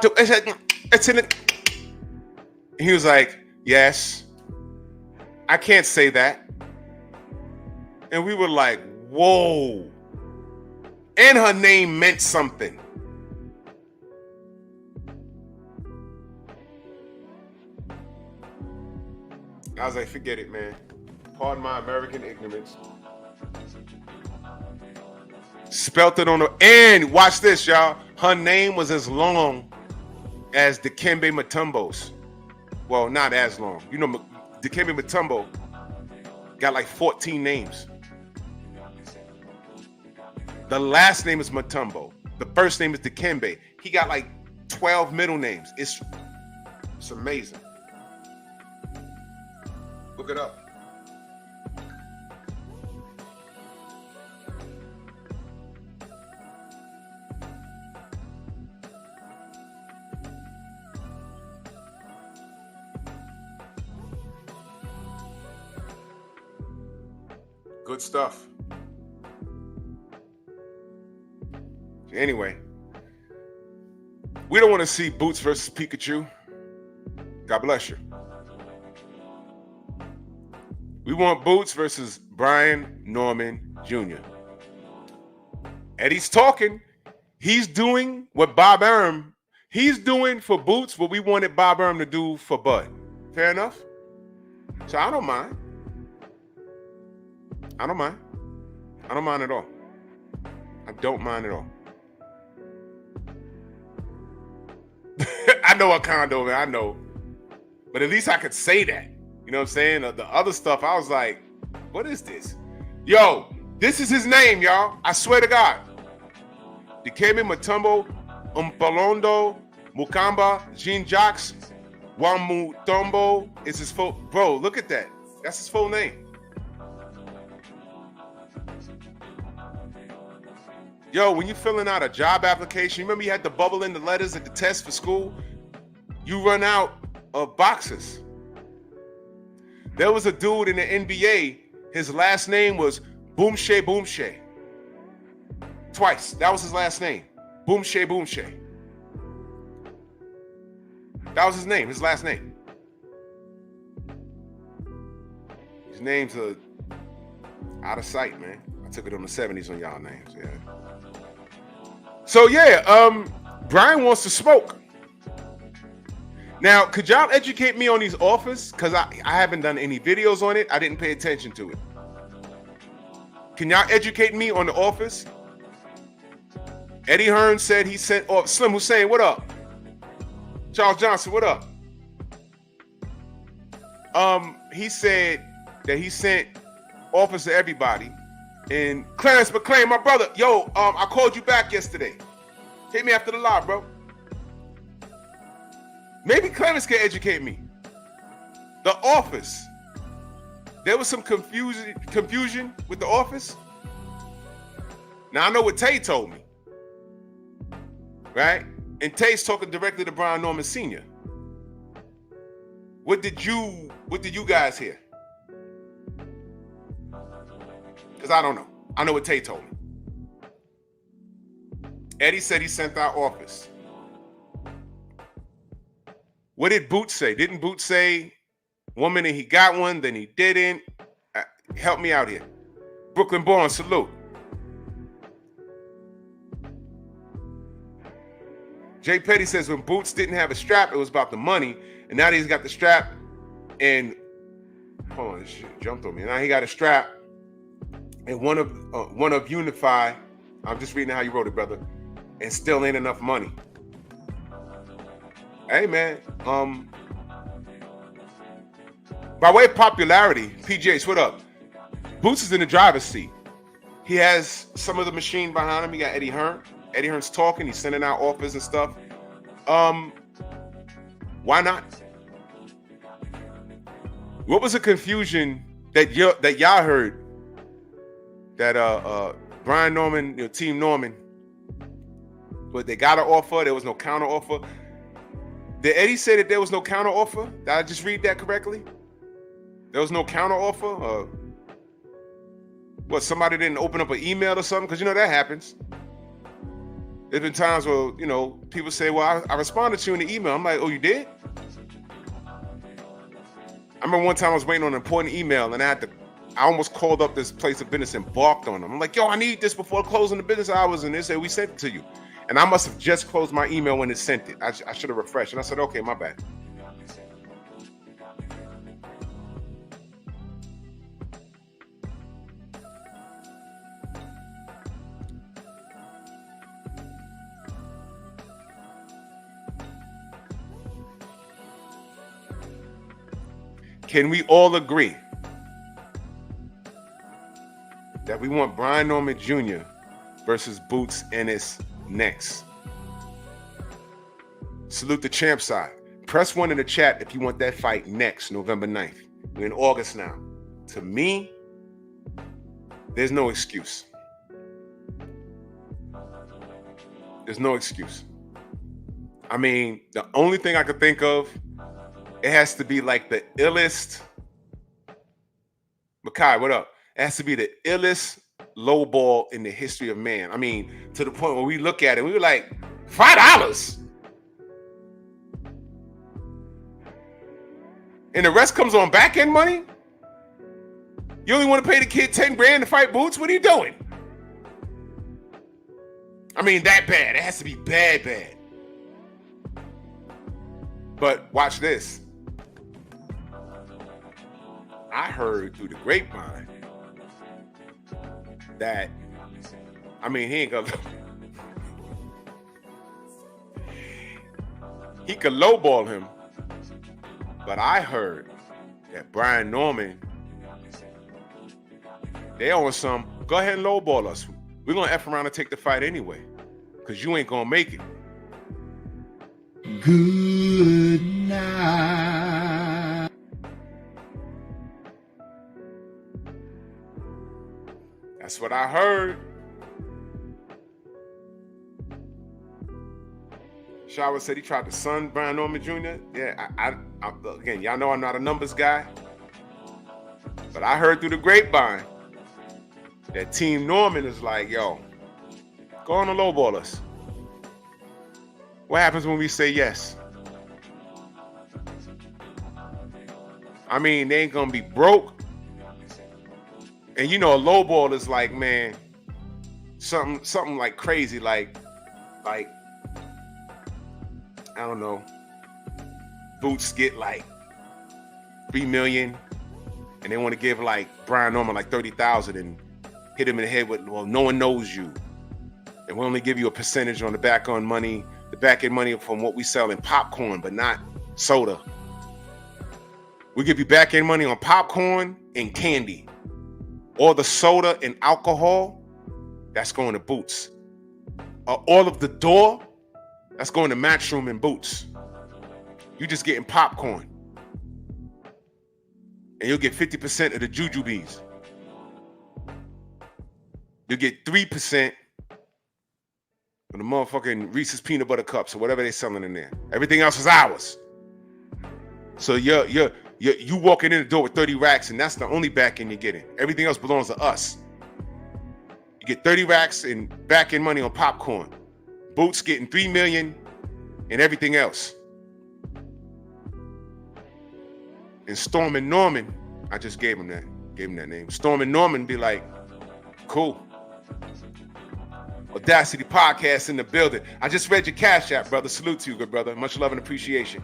he was like, yes, I can't say that. And we were like, whoa. And her name meant something. I was like, forget it, man. Pardon my American ignorance. Spelt it on the, and watch this, y'all. Her name was as long as Dikembe Mutombo's. Well, not as long. You know, Dikembe Mutombo got like 14 names. The last name is Mutombo. The first name is Dikembe. He got like 12 middle names. It's amazing. Look it up. Good stuff. Anyway, we don't want to see Boots versus Pikachu. God bless you. We want Boots versus Brian Norman Jr. Eddie's talking. He's doing what Bob Arum, he's doing for Boots what we wanted Bob Arum to do for Bud. Fair enough? So I don't mind. I don't mind. I don't mind at all. I don't mind at all. I know a condo, man. I know. But at least I could say that. You know what I'm saying? The other stuff, I was like, what is this? Yo, this is his name, y'all. I swear to God. Dikembe Mutombo Umpalondo Mukamba Jean Jacques Wamutombo is his full. Bro, look at that. That's his full name. Yo, when you're filling out a job application, remember you had to bubble in the letters at the test for school? You run out of boxes. There was a dude in the NBA, his last name was Boomshay Boomshay. Twice. That was his last name. Boomshay Boomshay. That was his name, his last name. His names are out of sight, man. I took it on the 70s on y'all names, yeah. So yeah, Brian wants to smoke. Now, could y'all educate me on these offers? Because I haven't done any videos on it. I didn't pay attention to it. Can y'all educate me on the offers? Eddie Hearn said he sent, oh, Slim Hussein, what up? Charles Johnson, what up? He said that he sent offers to everybody. And Clarence McClain, my brother, yo, I called you back yesterday. Hit me after the live, bro. Maybe Clarence can educate me. The Office. There was some confusion with The Office. Now I know what Tay told me, right? And Tay's talking directly to Brian Norman Sr. What did you guys hear? Because I don't know. I know what Tay told me. Eddie said he sent out Office. What did Boots say? Didn't Boots say one minute he got one, then he didn't? Help me out here. Brooklyn Born, salute. Jay Petty says when Boots didn't have a strap, it was about the money. And now that he's got the strap and, hold on, this shit jumped on me. Now he got a strap and one of Unify, I'm just reading how you wrote it, brother, and still ain't enough money. Hey, man, by way of popularity, PJs, what up? Boots is in the driver's seat. He has some of the machine behind him. He got Eddie Hearn. Eddie Hearn's talking. He's sending out offers and stuff. Why not? What was the confusion that y'all heard that Brian Norman, Team Norman, but they got an offer, there was no counter offer? Did Eddie say that there was no counter offer? Did I just read that correctly? There was no counter offer? What, somebody didn't open up an email or something? Because that happens. There's been times where, people say, well, I responded to you in the email. I'm like, oh, you did? I remember one time I was waiting on an important email and I almost called up this place of business and balked on them. I'm like, yo, I need this before closing the business hours. And they said, we sent it to you. And I must have just closed my email when it sent it. I should have refreshed. And I said, okay, my bad. Can we all agree that we want Brian Norman Jr. versus Boots Ennis next? Salute the champ side. Press 1 in the chat if you want that fight next, November 9th. We're in August now. To me, there's no excuse. There's no excuse. I mean, the only thing I could think of, it has to be like the illest. Makai, what up? It has to be the illest low ball in the history of man. I mean, to the point where we look at it, we were like, $5. And the rest comes on back end money? You only want to pay the kid 10 grand to fight Boots? What are you doing? I mean, that bad. It has to be bad, bad. But watch this. I heard through the grapevine that, I mean, he ain't gonna, he could lowball him, but I heard that Brian Norman, they own some, go ahead and lowball us. We're gonna F around and take the fight anyway, because you ain't gonna make it. Good night. That's what I heard. Shawa said he tried to son Brian Norman Jr. Yeah, I again, y'all know I'm not a numbers guy, but I heard through the grapevine that Team Norman is like, yo, go on and lowball us. What happens when we say yes? I mean, they ain't gonna be broke. And you know, a lowball is like, man, something like crazy, like I don't know. Boots get like 3 million, and they want to give like Brian Norman like 30,000 and hit him in the head with, well, no one knows you, and we only give you a percentage on the back end money from what we sell in popcorn, but not soda. We give you back end money on popcorn and candy. All the soda and alcohol, that's going to Boots. All of the door, that's going to Matchroom and Boots. You just getting popcorn. And you'll get 50% of the jujubes. You'll get 3% of the motherfucking Reese's peanut butter cups or whatever they're selling in there. Everything else is ours. So you walking in the door with 30 racks, and that's the only back end you're getting. Everything else belongs to us. You get 30 racks and back end money on popcorn. Boots getting 3 million and everything else. And Storm and Norman, I just gave him that name. Storm and Norman be like, cool. Audacity Podcast in the building. I just read your Cash App, brother. Salute to you, good brother. Much love and appreciation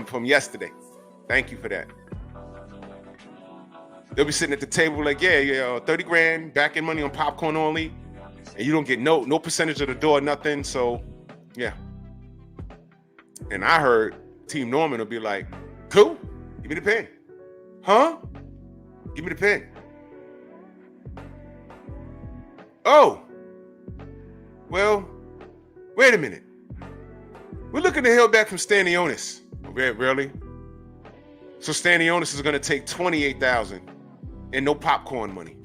from yesterday. Thank you for that. They'll be sitting at the table like, yeah, 30 grand, back in money on popcorn only, and you don't get no percentage of the door, nothing. So, yeah. And I heard Team Norman will be like, cool, give me the pen. Huh? Give me the pen. Oh, well, wait a minute. We're looking to hail back from Stanionis. Really? So Stanionis is going to take $28,000 and no popcorn money.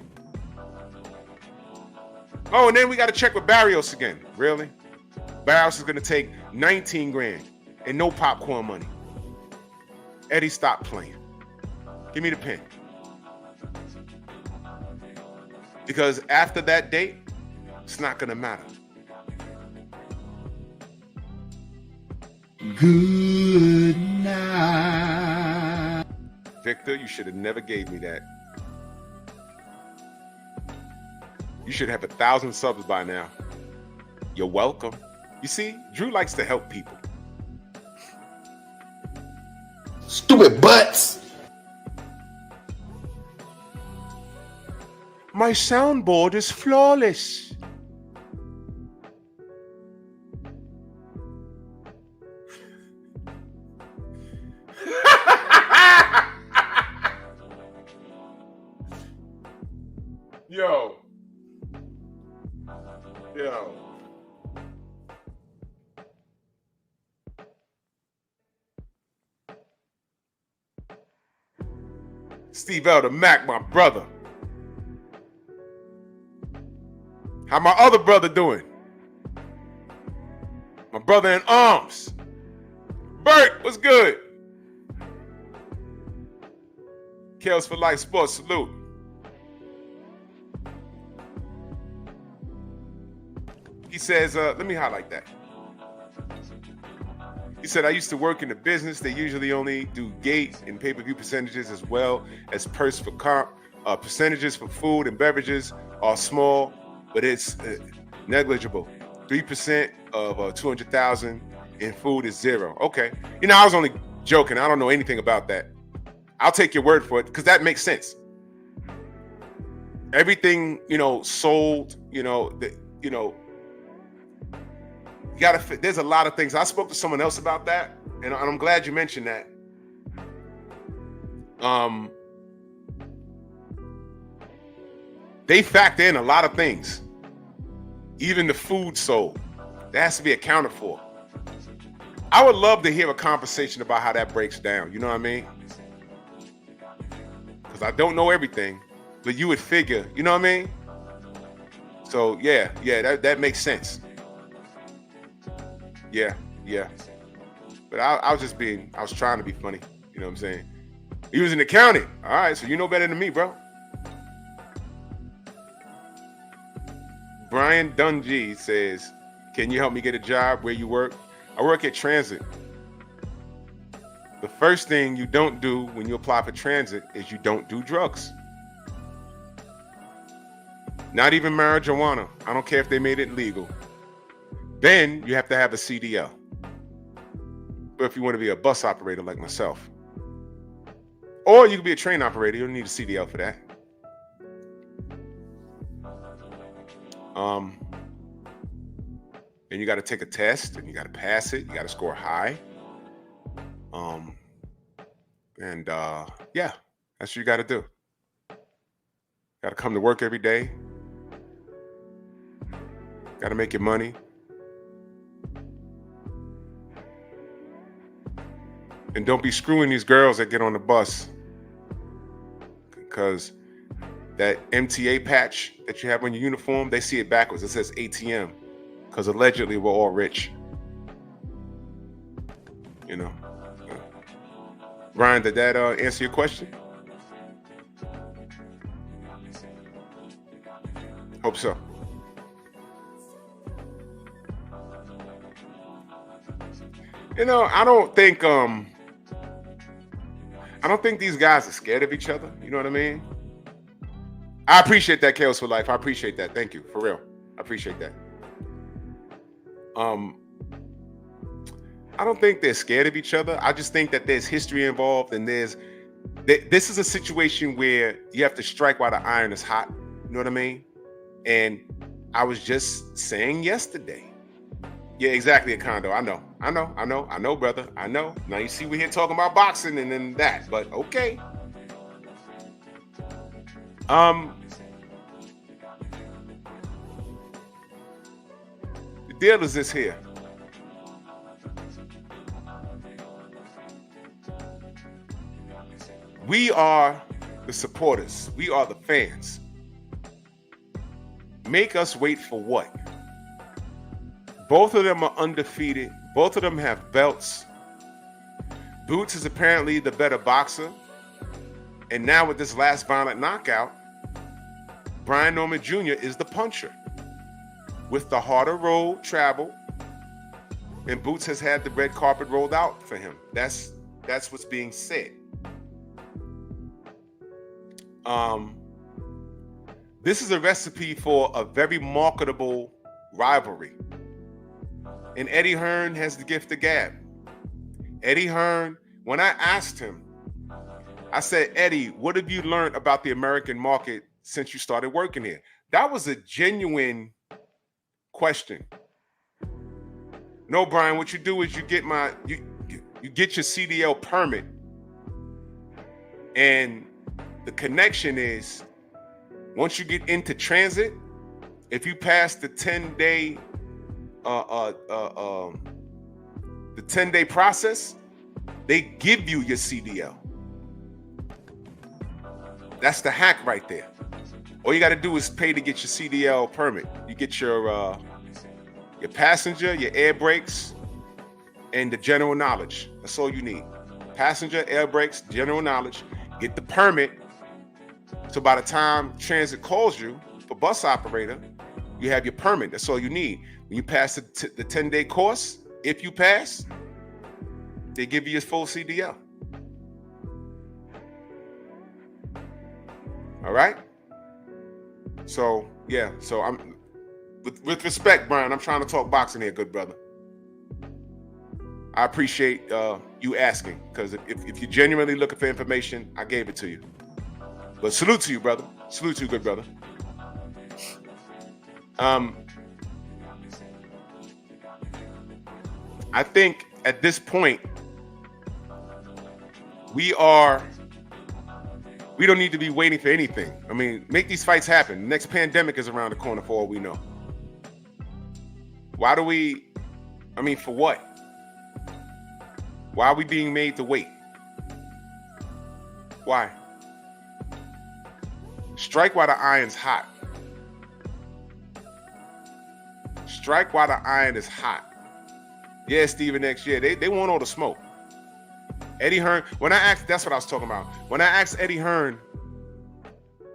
Oh, and then we got to check with Barrios again. Really? Barrios is going to take 19 grand and no popcorn money. Eddie, stop playing. Give me the pen. Because after that date, it's not going to matter. Good night. Victor, you should have never gave me that. You should have 1,000 subs by now. You're welcome. You see, Drew likes to help people. Stupid butts. My soundboard is flawless. Yo. Steve Elder Mac, my brother. How my other brother doing? My brother in arms. Bert, what's good? Kels for Life Sports, salute. He says, let me highlight that. He said, I used to work in the business. They usually only do gate and pay-per-view percentages as well as purse for comp. Percentages for food and beverages are small, but it's negligible. 3% of 200,000 in food is zero. Okay. You know, I was only joking. I don't know anything about that. I'll take your word for it because that makes sense. Everything, sold, you gotta. There's a lot of things. I spoke to someone else about that, and I'm glad you mentioned that. They factor in a lot of things, even the food sold. That has to be accounted for. I would love to hear a conversation about how that breaks down. You know what I mean? Because I don't know everything, but you would figure. You know what I mean? So yeah, that makes sense. Yeah. But I was trying to be funny. You know what I'm saying? He was in accounting. All right, so you know better than me, bro. Brian Dungy says, can you help me get a job where you work? I work at Transit. The first thing you don't do when you apply for Transit is you don't do drugs. Not even marijuana. I don't care if they made it legal. Then you have to have a CDL. But if you want to be a bus operator like myself, or you can be a train operator, you don't need a CDL for that. And you got to take a test and you got to pass it. You got to score high. Yeah, that's what you got to do. Got to come to work every day. Got to make your money. And don't be screwing these girls that get on the bus, because that MTA patch that you have on your uniform, they see it backwards. It says ATM, because allegedly we're all rich. Brian, did that answer your question? Hope so. I don't think these guys are scared of each other. You know what I mean? I appreciate that, Chaos for Life. I appreciate that. Thank you. For real. I appreciate that. I don't think they're scared of each other. I just think that there's history involved, and this is a situation where you have to strike while the iron is hot. You know what I mean? And I was just saying yesterday. Yeah, exactly, a condo. I know, brother. I know. Now you see we're here talking about boxing and then that, but okay. The deal is this here. We are the supporters. We are the fans. Make us wait for what? Both of them are undefeated. Both of them have belts. Boots is apparently the better boxer. And now with this last violent knockout, Brian Norman Jr. is the puncher. With the harder road travel, and Boots has had the red carpet rolled out for him. That's what's being said. This is a recipe for a very marketable rivalry. And Eddie Hearn has the gift of gab. Eddie Hearn, when I asked him, I said, Eddie, what have you learned about the American market since you started working here? That was a genuine question. No, Brian, what you do is you get you get your CDL permit, and the connection is Once you get into transit, if you pass the 10-day the 10-day process, they give you your CDL. That's the hack right there. All you got to do is pay to get your CDL permit. You get your passenger, your air brakes, and the general knowledge. That's all you need. Passenger, air brakes, general knowledge. Get the permit. So by the time transit calls you for bus operator, you have your permit. That's all you need. When you pass the 10-day course, if you pass, they give you your full CDL. All right? So, yeah. So I'm with respect, Brian, I'm trying to talk boxing here, good brother. I appreciate you asking, because if you're genuinely looking for information, I gave it to you. But salute to you, brother. Salute to you, good brother. I think at this point, we don't need to be waiting for anything. I mean, make these fights happen. The next pandemic is around the corner for all we know. For what? Why are we being made to wait? Why? Strike while the iron's hot. Strike while the iron is hot. Yeah, Stephen X, yeah, they want all the smoke. Eddie Hearn, that's what I was talking about. When I asked Eddie Hearn,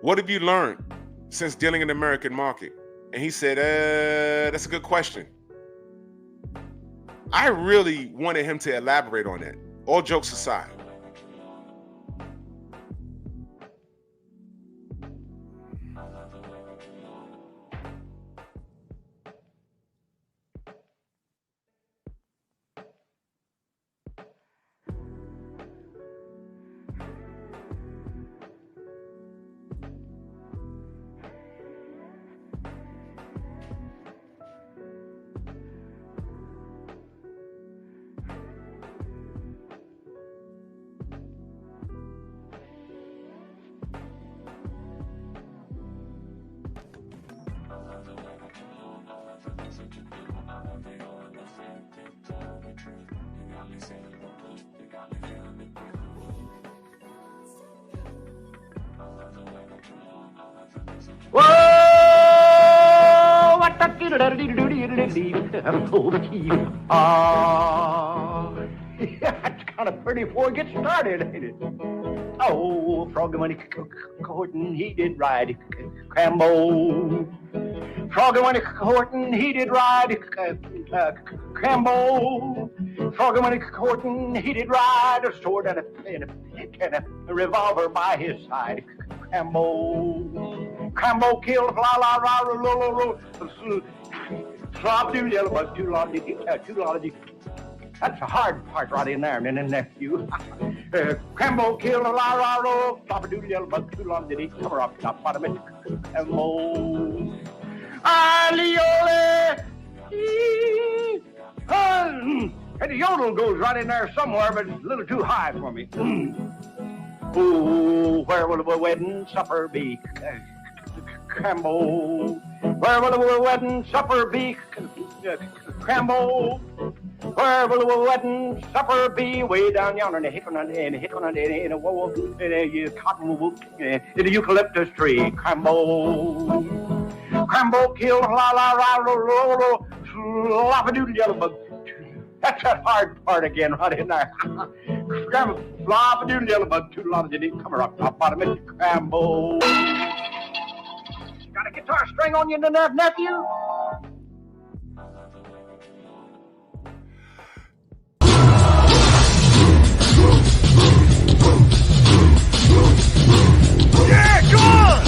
what have you learned since dealing in the American market? And he said, that's a good question. I really wanted him to elaborate on that, all jokes aside. Whoa! What the it's kind of pretty before it gets started, ain't it? Oh, Froggy when he courtin', he did ride Crambo. Froggy when he courtin', he did ride Crambo. Froggy when he courtin', he did ride a sword and a revolver by his side. Crambo killed That's a hard part right in there, and then nephew. Crambo killed a la flop a doodle yellow bug, too long did he cover up top bottom of Crambo. Aliole! And the yodel goes right in there somewhere, but it's a little too high for me. Ooh, where will the wedding supper be? Crambo. Where will the wedding supper be? Crambo. Where will the wedding supper be? Way down yonder in the cottonwood, in the eucalyptus tree. Crambo. Crambo killed flop-a-doodle yellow bug. That's that hard part again, right in there. Crambo, flop-a-doodle yellow bug, too long did it come up top bottom of Crambo. Got a guitar string on you in there, nephew? Yeah, come on!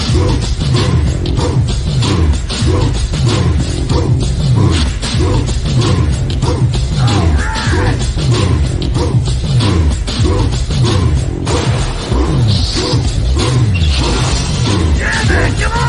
Yeah, man, come on!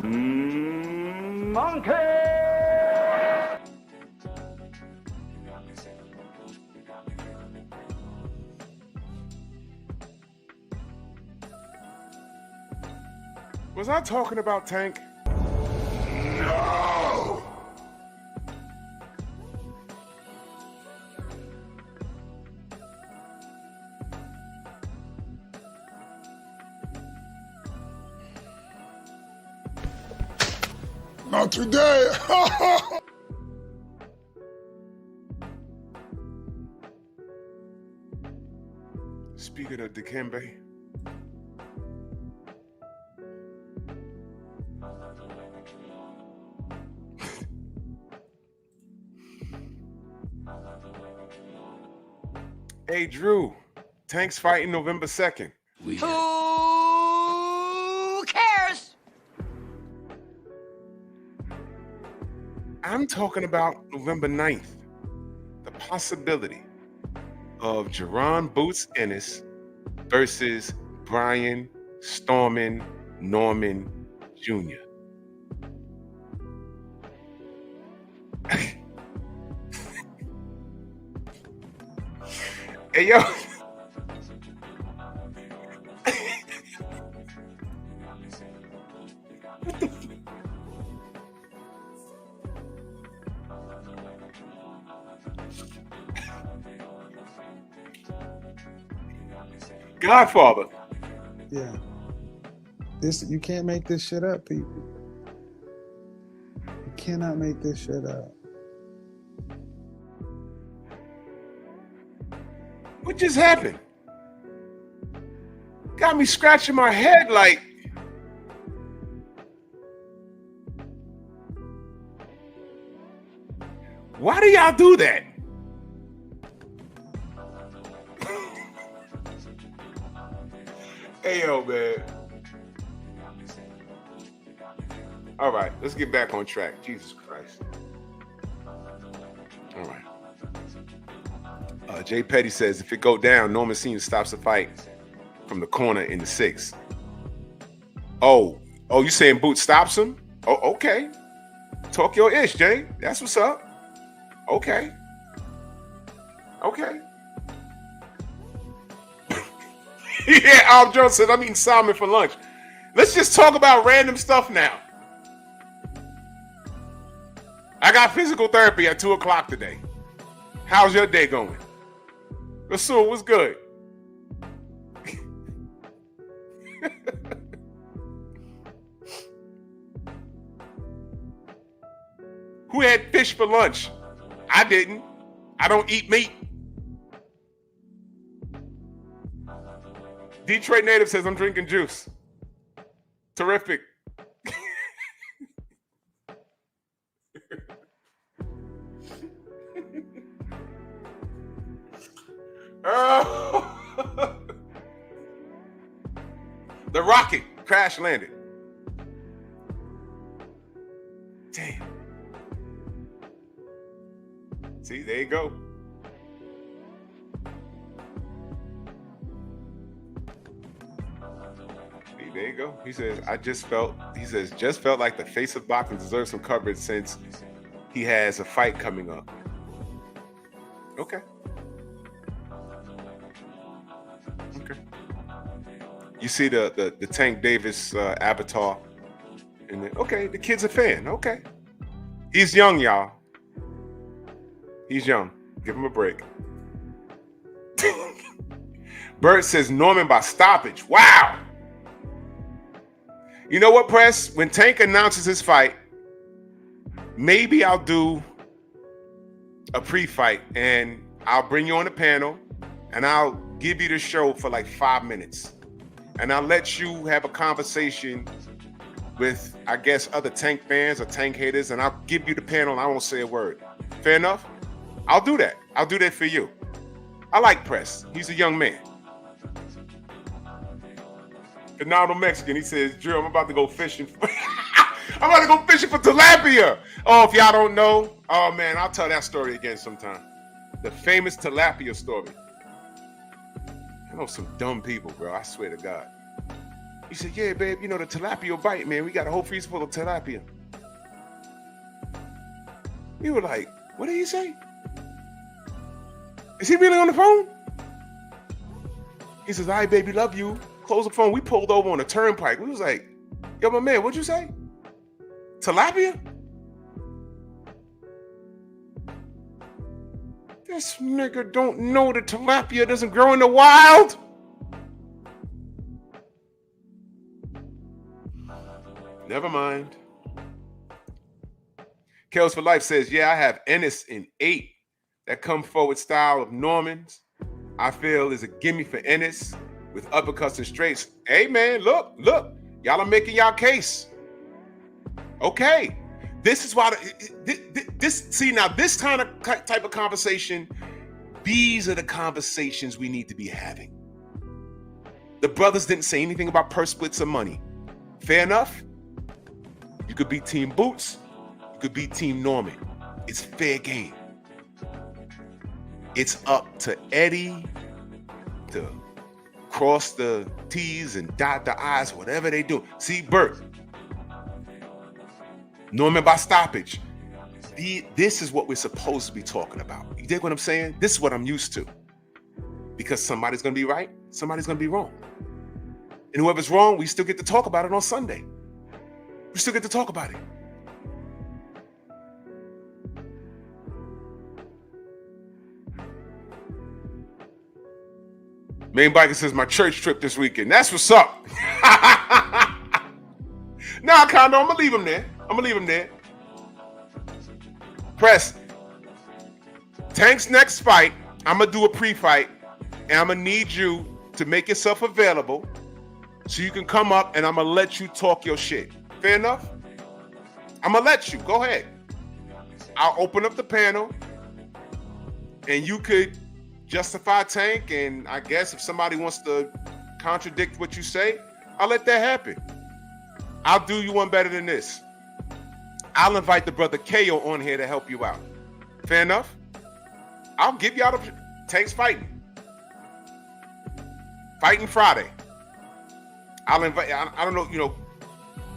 Monkey! Was I talking about Tank? No! Not today. Speaking of Dikembe, hey Drew, Tank's fighting November 2nd. Who cares? I'm talking about November 9th. The possibility of Jerron Boots Ennis versus Brian Stormin Norman Jr. Hey, yo. Godfather. Yeah. This, you can't make this shit up, people. You cannot make this shit up. What just happened? Got me scratching my head like, why do y'all do that? Hey, yo, man. All right, let's get back on track. Jesus Christ. All right. Jay Petty says, if it go down, Norman Sr. stops the fight from the corner in the 6th. Oh, you saying Boots stops him? Oh, okay. Talk your ish, Jay. That's what's up. Okay. Yeah, Joe said, I'm eating salmon for lunch. Let's just talk about random stuff now. I got physical therapy at 2 o'clock today. How's your day going? Rasul, what's good? Who had fish for lunch? I didn't. I don't eat meat. Detroit native says I'm drinking juice. Terrific. The rocket crash landed. Damn. See, there you go. See, there you go. He says, just felt like the face of boxing deserves some coverage since he has a fight coming up. Okay. You see the Tank Davis avatar, and then, okay, the kid's a fan. Okay, he's young, y'all. He's young. Give him a break. Bert says Norman by stoppage. Wow. You know what, Press? When Tank announces his fight, maybe I'll do a pre-fight, and I'll bring you on the panel, and I'll give you the show for like 5 minutes. And I'll let you have a conversation with, I guess, other Tank fans or Tank haters, and I'll give you the panel and I won't say a word. Fair enough? I'll do that. I'll do that for you. I like Press. He's a young man. Ronaldo Mexican, he says, Drew, I'm about to go fishing. I'm about to go fishing for tilapia. Oh, if y'all don't know, oh man, I'll tell that story again sometime. The famous tilapia story. I know some dumb people, bro. I swear to God. He said, yeah, babe, you know, the tilapia bite, man. We got a whole freezer full of tilapia. We were like, what did he say? Is he really on the phone? He says, all right, baby, love you. Close the phone. We pulled over on a turnpike. We was like, yo, my man, what'd you say? Tilapia? This nigga don't know that tilapia doesn't grow in the wild. Never mind. Kels for Life says, yeah, I have Ennis in 8. That come forward style of Norman's, I feel, is a gimme for Ennis with uppercuts and straights. Hey, man, look. Y'all are making y'all case. Okay. This is why, this kind of type of conversation, these are the conversations we need to be having. The brothers didn't say anything about purse splits or money. Fair enough? You could be Team Boots. You could be Team Norman. It's fair game. It's up to Eddie to cross the T's and dot the I's, whatever they do. See, Bert, Norman by stoppage. This is what we're supposed to be talking about. You dig what I'm saying? This is what I'm used to. Because somebody's going to be right, somebody's going to be wrong. And whoever's wrong, we still get to talk about it on Sunday. We still get to talk about it. Main Biker says, my church trip this weekend. That's what's up. Nah, Kondo, I'm going to leave him there. Press. Tank's next fight, I'm going to do a pre-fight, and I'm going to need you to make yourself available so you can come up and I'm going to let you talk your shit. Fair enough? I'm going to let you. Go ahead. I'll open up the panel, and you could justify Tank, and I guess if somebody wants to contradict what you say, I'll let that happen. I'll do you one better than this. I'll invite the brother KO on here to help you out. Fair enough? I'll give y'all the Tank's fighting. Fighting Friday. I'll invite, I don't know,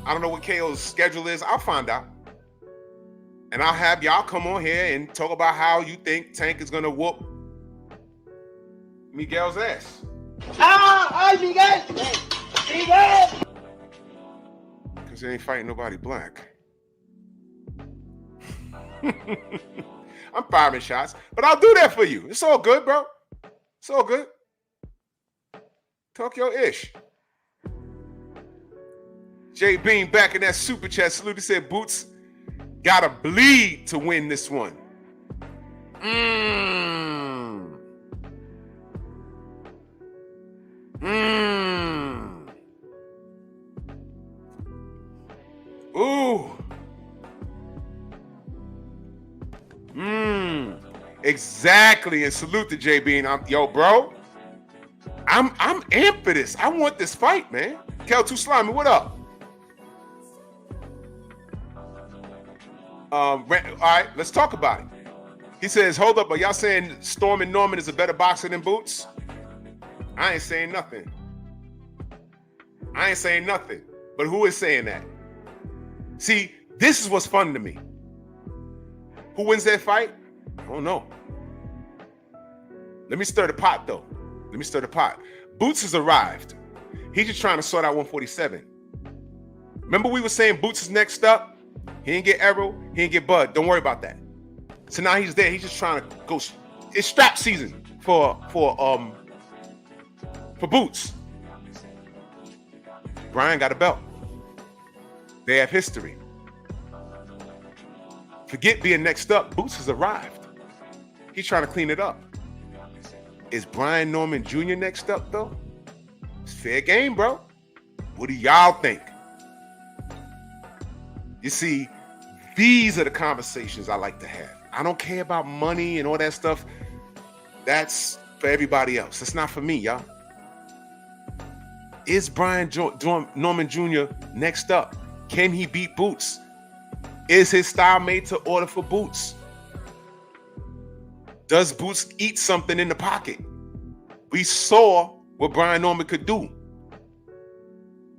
I don't know what KO's schedule is. I'll find out. And I'll have y'all come on here and talk about how you think Tank is going to whoop Miguel's ass. ¡Ay, Miguel! ¡Miguel! Because he ain't fighting nobody black. I'm firing shots, but I'll do that for you. It's all good, bro. It's all good. Talk your ish. Jay Bean back in that super chat salute. He said, Boots gotta bleed to win this one. Ooh. Exactly. And salute to Jay Bean. Yo, bro. I'm amped for this. I want this fight, man. Kel Too Slimy, what up? All right, let's talk about it. He says, hold up, are y'all saying Storm and Norman is a better boxer than Boots? I ain't saying nothing. But who is saying that? See, this is what's fun to me. Who wins that fight? I don't know. Let me stir the pot, though. Boots has arrived. He's just trying to sort out 147. Remember we were saying Boots is next up? He didn't get Errol. He didn't get Bud. Don't worry about that. So now he's there. He's just trying to go. It's strap season for Boots. Brian got a belt. They have history. Forget being next up. Boots has arrived. He's trying to clean it up. Is Brian Norman Jr. next up, though? It's fair game, bro. What do y'all think? You see, these are the conversations I like to have. I don't care about money and all that stuff. That's for everybody else. That's not for me, y'all. Is Brian Norman Jr. next up? Can he beat Boots? Is his style made to order for Boots? Does Boots eat something in the pocket? We saw what Brian Norman could do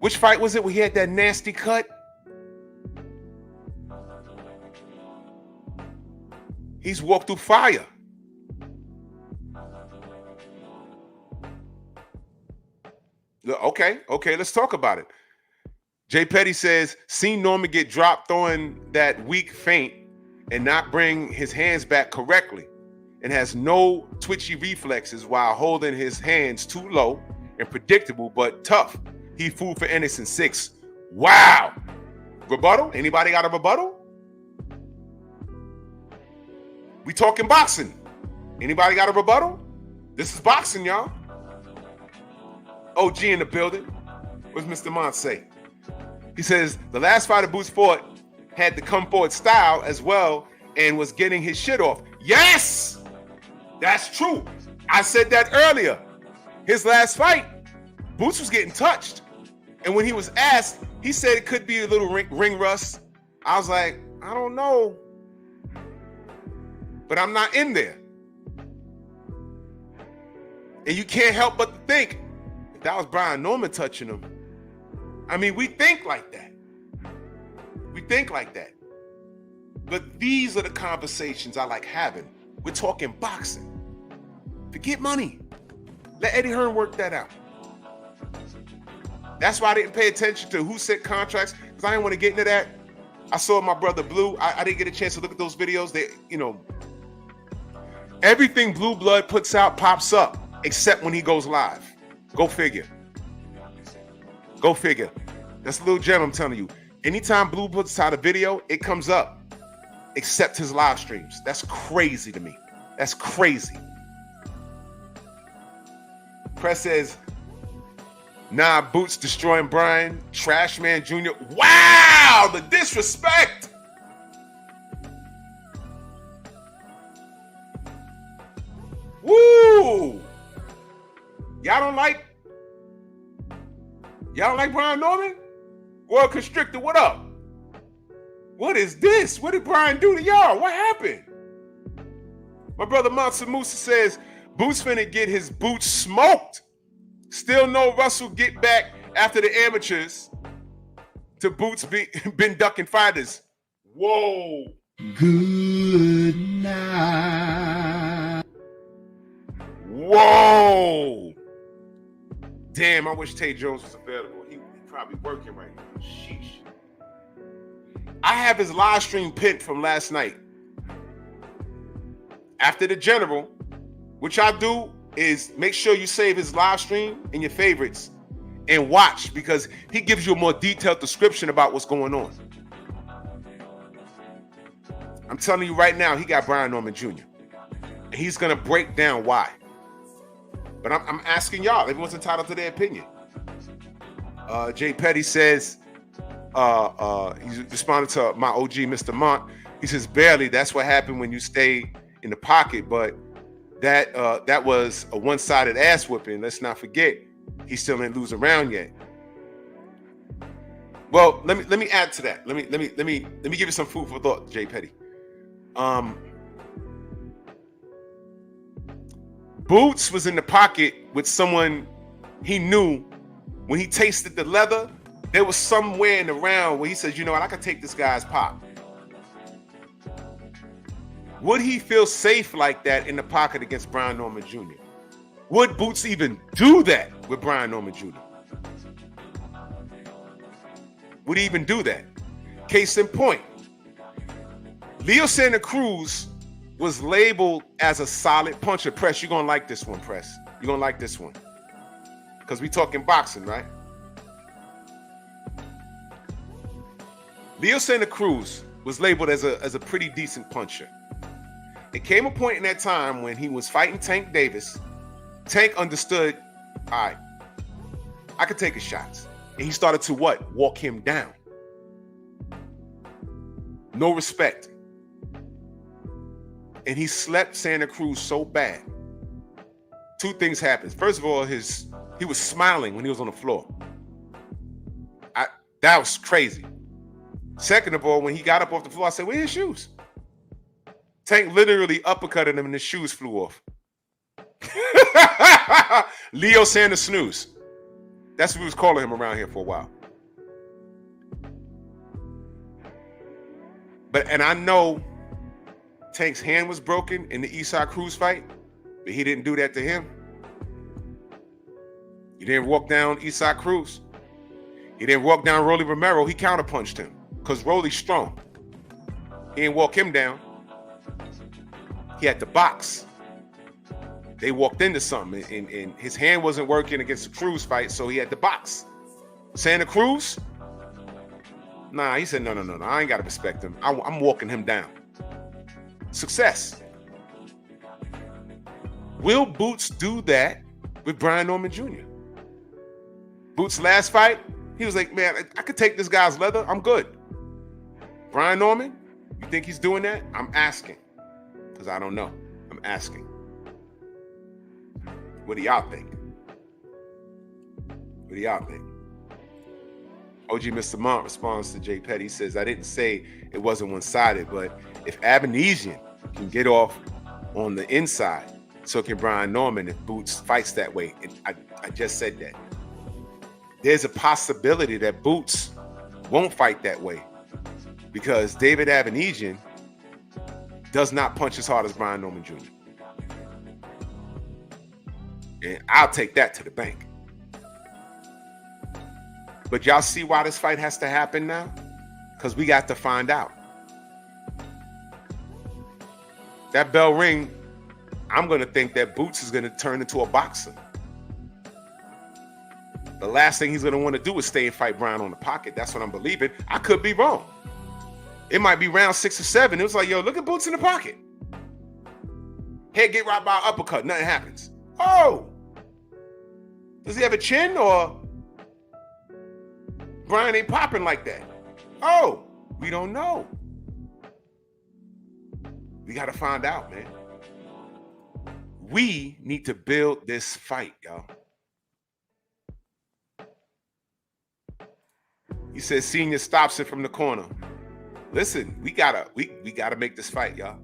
Which fight was it where he had that nasty cut? He's walked through fire. Okay, let's talk about it. Jay Petty says, seen Norman get dropped throwing that weak feint and not bring his hands back correctly, and has no twitchy reflexes while holding his hands too low and predictable but tough. He fooled for Ennis in 6. Wow. Rebuttal? Anybody got a rebuttal? We talking boxing. Anybody got a rebuttal? This is boxing, y'all. OG in the building. What's Mr. Mont say? He says, the last fighter Boots fought had the come forward style as well and was getting his shit off. Yes! That's true. I said that earlier. His last fight, Boots was getting touched. And when he was asked, he said it could be a little ring rust. I was like, I don't know. But I'm not in there. And you can't help but to think, if that was Brian Norman touching him, I mean, we think like that. We think like that. But these are the conversations I like having. We're talking boxing. Forget money. Let Eddie Hearn work that out. That's why I didn't pay attention to who set contracts, because I didn't want to get into that. I saw my brother Blue. I didn't get a chance to look at those videos. They, everything Blue Blood puts out pops up, except when he goes live. Go figure. Go figure. That's a little gem, I'm telling you. Anytime Blue puts out a video, it comes up, except his live streams. That's crazy to me. That's crazy. Press says, nah, Boots destroying Brian, Trash Man Jr. Wow, the disrespect. Woo! Y'all don't like Brian Norman? World Constrictor, what up? What is this? What did Brian do to y'all? What happened? My brother Mansa Musa says, Boots finna get his boots smoked. Still no Russell get back after the amateurs to Boots been ducking fighters. Whoa. Good night. Whoa. Damn, I wish Tay Jones was available. He probably working right now. Sheesh. I have his live stream pinned from last night. After the general, what y'all do is make sure you save his live stream in your favorites and watch, because he gives you a more detailed description about what's going on. I'm telling you right now, he got Brian Norman Jr. And he's going to break down why. But I'm asking y'all, everyone's entitled to their opinion. Jay Petty says, he's responding to my OG, Mr. Mont. He says, barely, that's what happened when you stay in the pocket, but that was a one-sided ass whooping. Let's not forget, he still didn't lose a round yet. Well, let me add to that. Let me give you some food for thought, Jay Petty. Boots was in the pocket with someone he knew. When he tasted the leather, there was somewhere in the round where he says, you know what, I could take this guy's pop. Would he feel safe like that in the pocket against Brian Norman Jr.? Would Boots even do that with Brian Norman Jr.? Would he even do that? Case in point, Leo Santa Cruz was labeled as a solid puncher. Press, you're going to like this one, Press. You're going to like this one. Because we talking boxing, right? Leo Santa Cruz was labeled as a pretty decent puncher. It came a point in that time when he was fighting Tank Davis. Tank understood, all right, I could take his shots. And he started to what? Walk him down. No respect. And he slept Santa Cruz so bad. Two things happened. First of all, he was smiling when he was on the floor. That was crazy. Second of all, when he got up off the floor, I said, where are his shoes? Tank literally uppercutted him and his shoes flew off. Leo Santa snooze. That's what we was calling him around here for a while. And I know Tank's hand was broken in the Eastside Cruz fight, but he didn't do that to him. He didn't walk down Eastside Cruz. He didn't walk down Rolly Romero. He counterpunched him because Rolly's strong. He didn't walk him down. He had to box. They walked into something, and his hand wasn't working against the Cruz fight, so he had to box. Santa Cruz? Nah, he said, no. I ain't got to respect him. I'm walking him down. Success. Will Boots do that with Brian Norman Jr.? Boots' last fight, he was like, man, I could take this guy's leather. I'm good. Brian Norman, you think he's doing that? I'm asking. Because I don't know. I'm asking. What do y'all think? What do y'all think? OG Mr. Mont responds to Jay Petty. He says, I didn't say it wasn't one-sided, but if Abenesian can get off on the inside, so can Brian Norman if Boots fights that way. And I just said that. There's a possibility that Boots won't fight that way because David Abenesian does not punch as hard as Brian Norman Jr. And I'll take that to the bank. But y'all see why this fight has to happen now? Because we got to find out. That bell ring, I'm going to think that Boots is going to turn into a boxer. The last thing he's going to want to do is stay and fight Brian on the pocket. That's what I'm believing. I could be wrong. It might be round 6 or 7. It was like, yo, look at Boots in the pocket. Head get right by an uppercut. Nothing happens. Oh! Does he have a chin or Brian ain't popping like that? Oh, we don't know. We got to find out, man. We need to build this fight, y'all. He says Senior stops it from the corner. Listen, we gotta make this fight, y'all.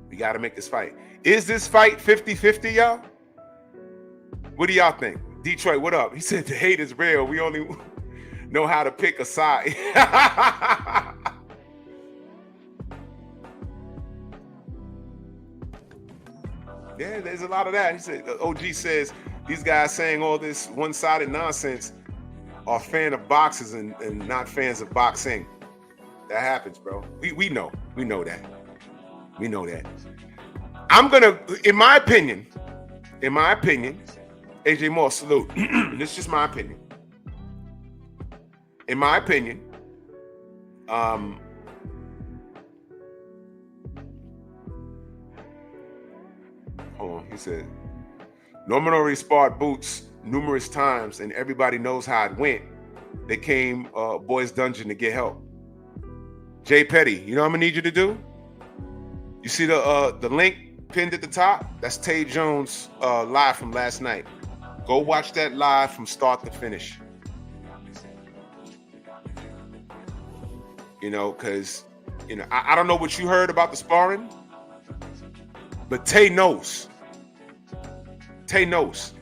We gotta make this fight. Is this fight 50-50, y'all? What do y'all think? Detroit, what up? He said the hate is real. We only know how to pick a side. Yeah, there's a lot of that. He said, OG says, these guys saying all this one-sided nonsense are fan of boxers and not fans of boxing. That happens, bro. We know. We know that. We know that. I'm gonna, in my opinion, AJ Moore, salute. This is just my opinion. In my opinion, hold on, he said, Norman already sparred Boots numerous times and everybody knows how it went. They came Boys Dungeon to get help. Jay Petty, you know what I'm gonna need you to do? You see the link pinned at the top? That's Tay Jones live from last night. Go watch that live from start to finish. You know, because, you know, I don't know what you heard about the sparring, but Tay knows. Tay knows.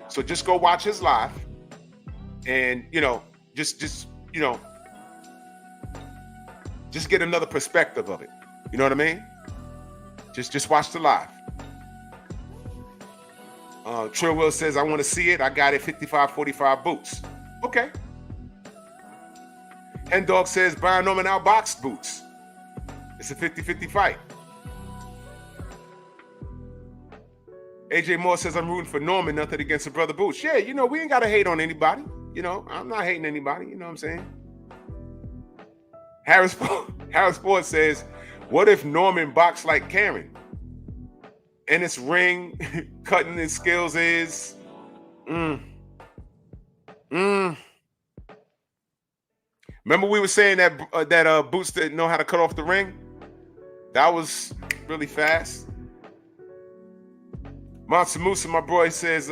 So just go watch his live and, you know, just get another perspective of it. You know what I mean? Just watch the live. Trill Will says, I want to see it. I got it 55-45 Boots. Okay. Hen Dog says, Brian Norman outboxed Boots. It's a 50-50 fight. AJ Moore says, I'm rooting for Norman, nothing against the brother Boots. Yeah, you know, we ain't got to hate on anybody. You know, I'm not hating anybody. You know what I'm saying? Harris Ford says, what if Norman boxed like Karen? Ennis ring, cutting his skills is, Remember we were saying that Boots didn't know how to cut off the ring? That was really fast. Monster Musa, my brother says,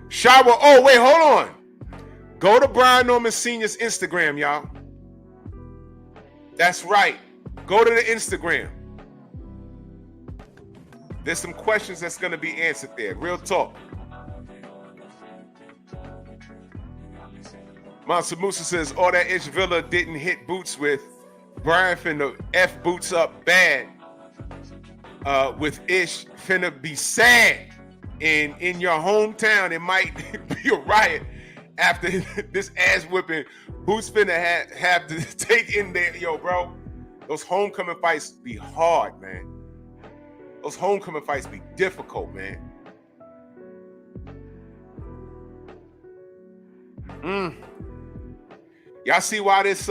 shower. Oh, wait, hold on. Go to Brian Norman Sr.'s Instagram, y'all. That's right. Go to the Instagram. There's some questions that's going to be answered there. Real talk. Monster Musa says, all that Ish Villa didn't hit Boots with. Brian finna F Boots up bad. With Ish finna be sad. And in your hometown, it might be a riot after this ass whipping. Who's finna have to take in there? Yo, bro, those homecoming fights be hard, man. Those homecoming fights be difficult, man. Y'all see why this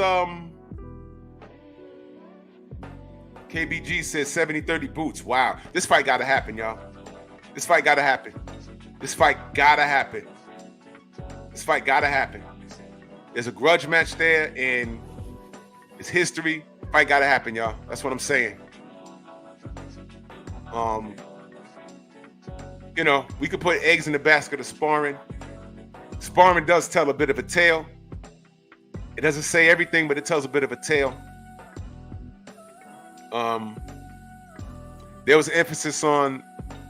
KBG says 70-30 Boots. Wow. This fight gotta happen, y'all. This fight gotta happen. This fight gotta happen. This fight gotta happen. There's a grudge match there and it's history. Fight gotta happen, y'all. That's what I'm saying. You know, we could put eggs in the basket of sparring. Sparring does tell a bit of a tale. It doesn't say everything, but it tells a bit of a tale. There was emphasis on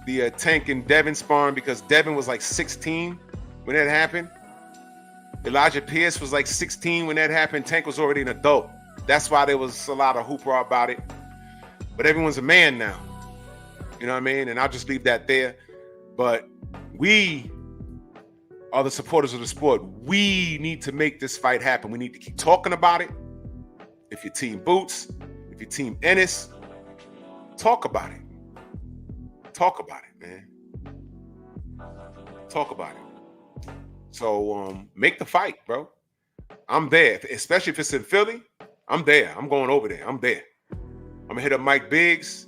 the Tank and Devin sparring because Devin was like 16 when that happened. Elijah Pierce was like 16 when that happened. Tank was already an adult. That's why there was a lot of hoopla about it. But everyone's a man now. You know what I mean? And I'll just leave that there. But we are the supporters of the sport. We need to make this fight happen. We need to keep talking about it. If you're Team Boots, if you're Team Ennis, talk about it. Talk about it, man. Talk about it. So make the fight, bro. I'm there. Especially if it's in Philly, I'm there. I'm going over there. I'm there. I'm gonna hit up Mike Biggs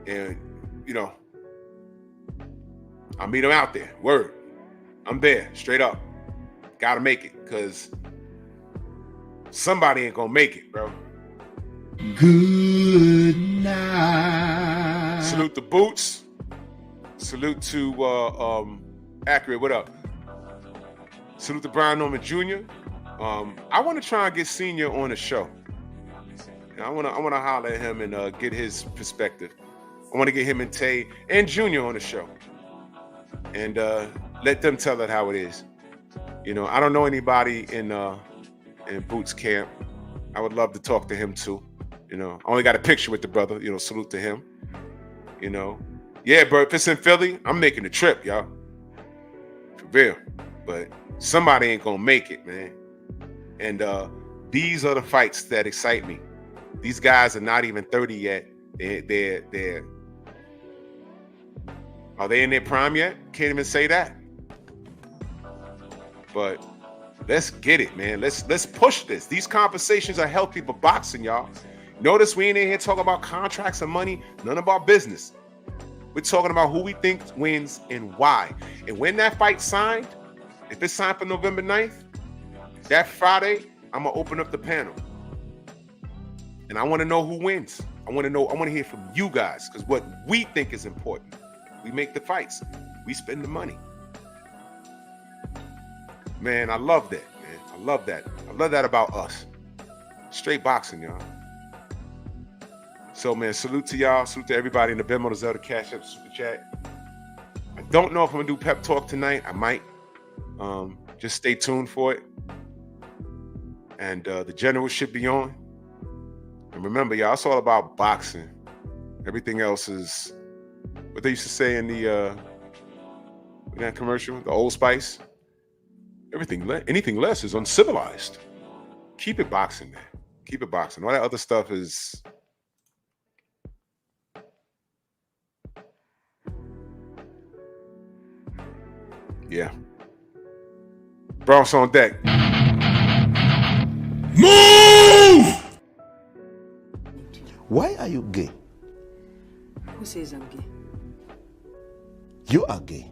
and, you know, I'll meet him out there. Word. I'm there, straight up. Gotta make it, because somebody ain't gonna make it, bro. Good night. Salute the Boots. Salute to Accurate. What up? Salute to Brian Norman Jr. I want to try and get Senior on the show. I want to holler at him and get his perspective. I want to get him and Tay and Junior on the show, and let them tell it how it is. You know, I don't know anybody in Boots camp. I would love to talk to him too. You know, I only got a picture with the brother. You know, salute to him. You know, yeah, bro. If it's in Philly, I'm making the trip, y'all. For real. But somebody ain't gonna make it, man. And these are the fights that excite me. These guys are not even 30 yet. They're are they in their prime yet? Can't even say that. But let's get it, man. Let's push this. These conversations are healthy for boxing, y'all. Notice we ain't in here talking about contracts and money, none of our business. We're talking about who we think wins and why. And when that fight's signed, if it's signed for November 9th, that Friday, I'm gonna open up the panel. And I want to know who wins. I want to hear from you guys, because what we think is important. We make the fights. We spend the money. Man, I love that, man. I love that. I love that about us. Straight boxing, y'all. So, man, salute to y'all. Salute to everybody in the Venmo, the Zelda, Cash App, Super Chat. I don't know if I'm going to do pep talk tonight. I might. Just stay tuned for it. And the general should be on. And remember, y'all, it's all about boxing. Everything else is what they used to say in that commercial, the Old Spice. Anything less is uncivilized. Keep it boxing, man. Keep it boxing. All that other stuff is... Yeah. Bronx on deck. Move! Why are you gay? Who says I'm gay? You are gay.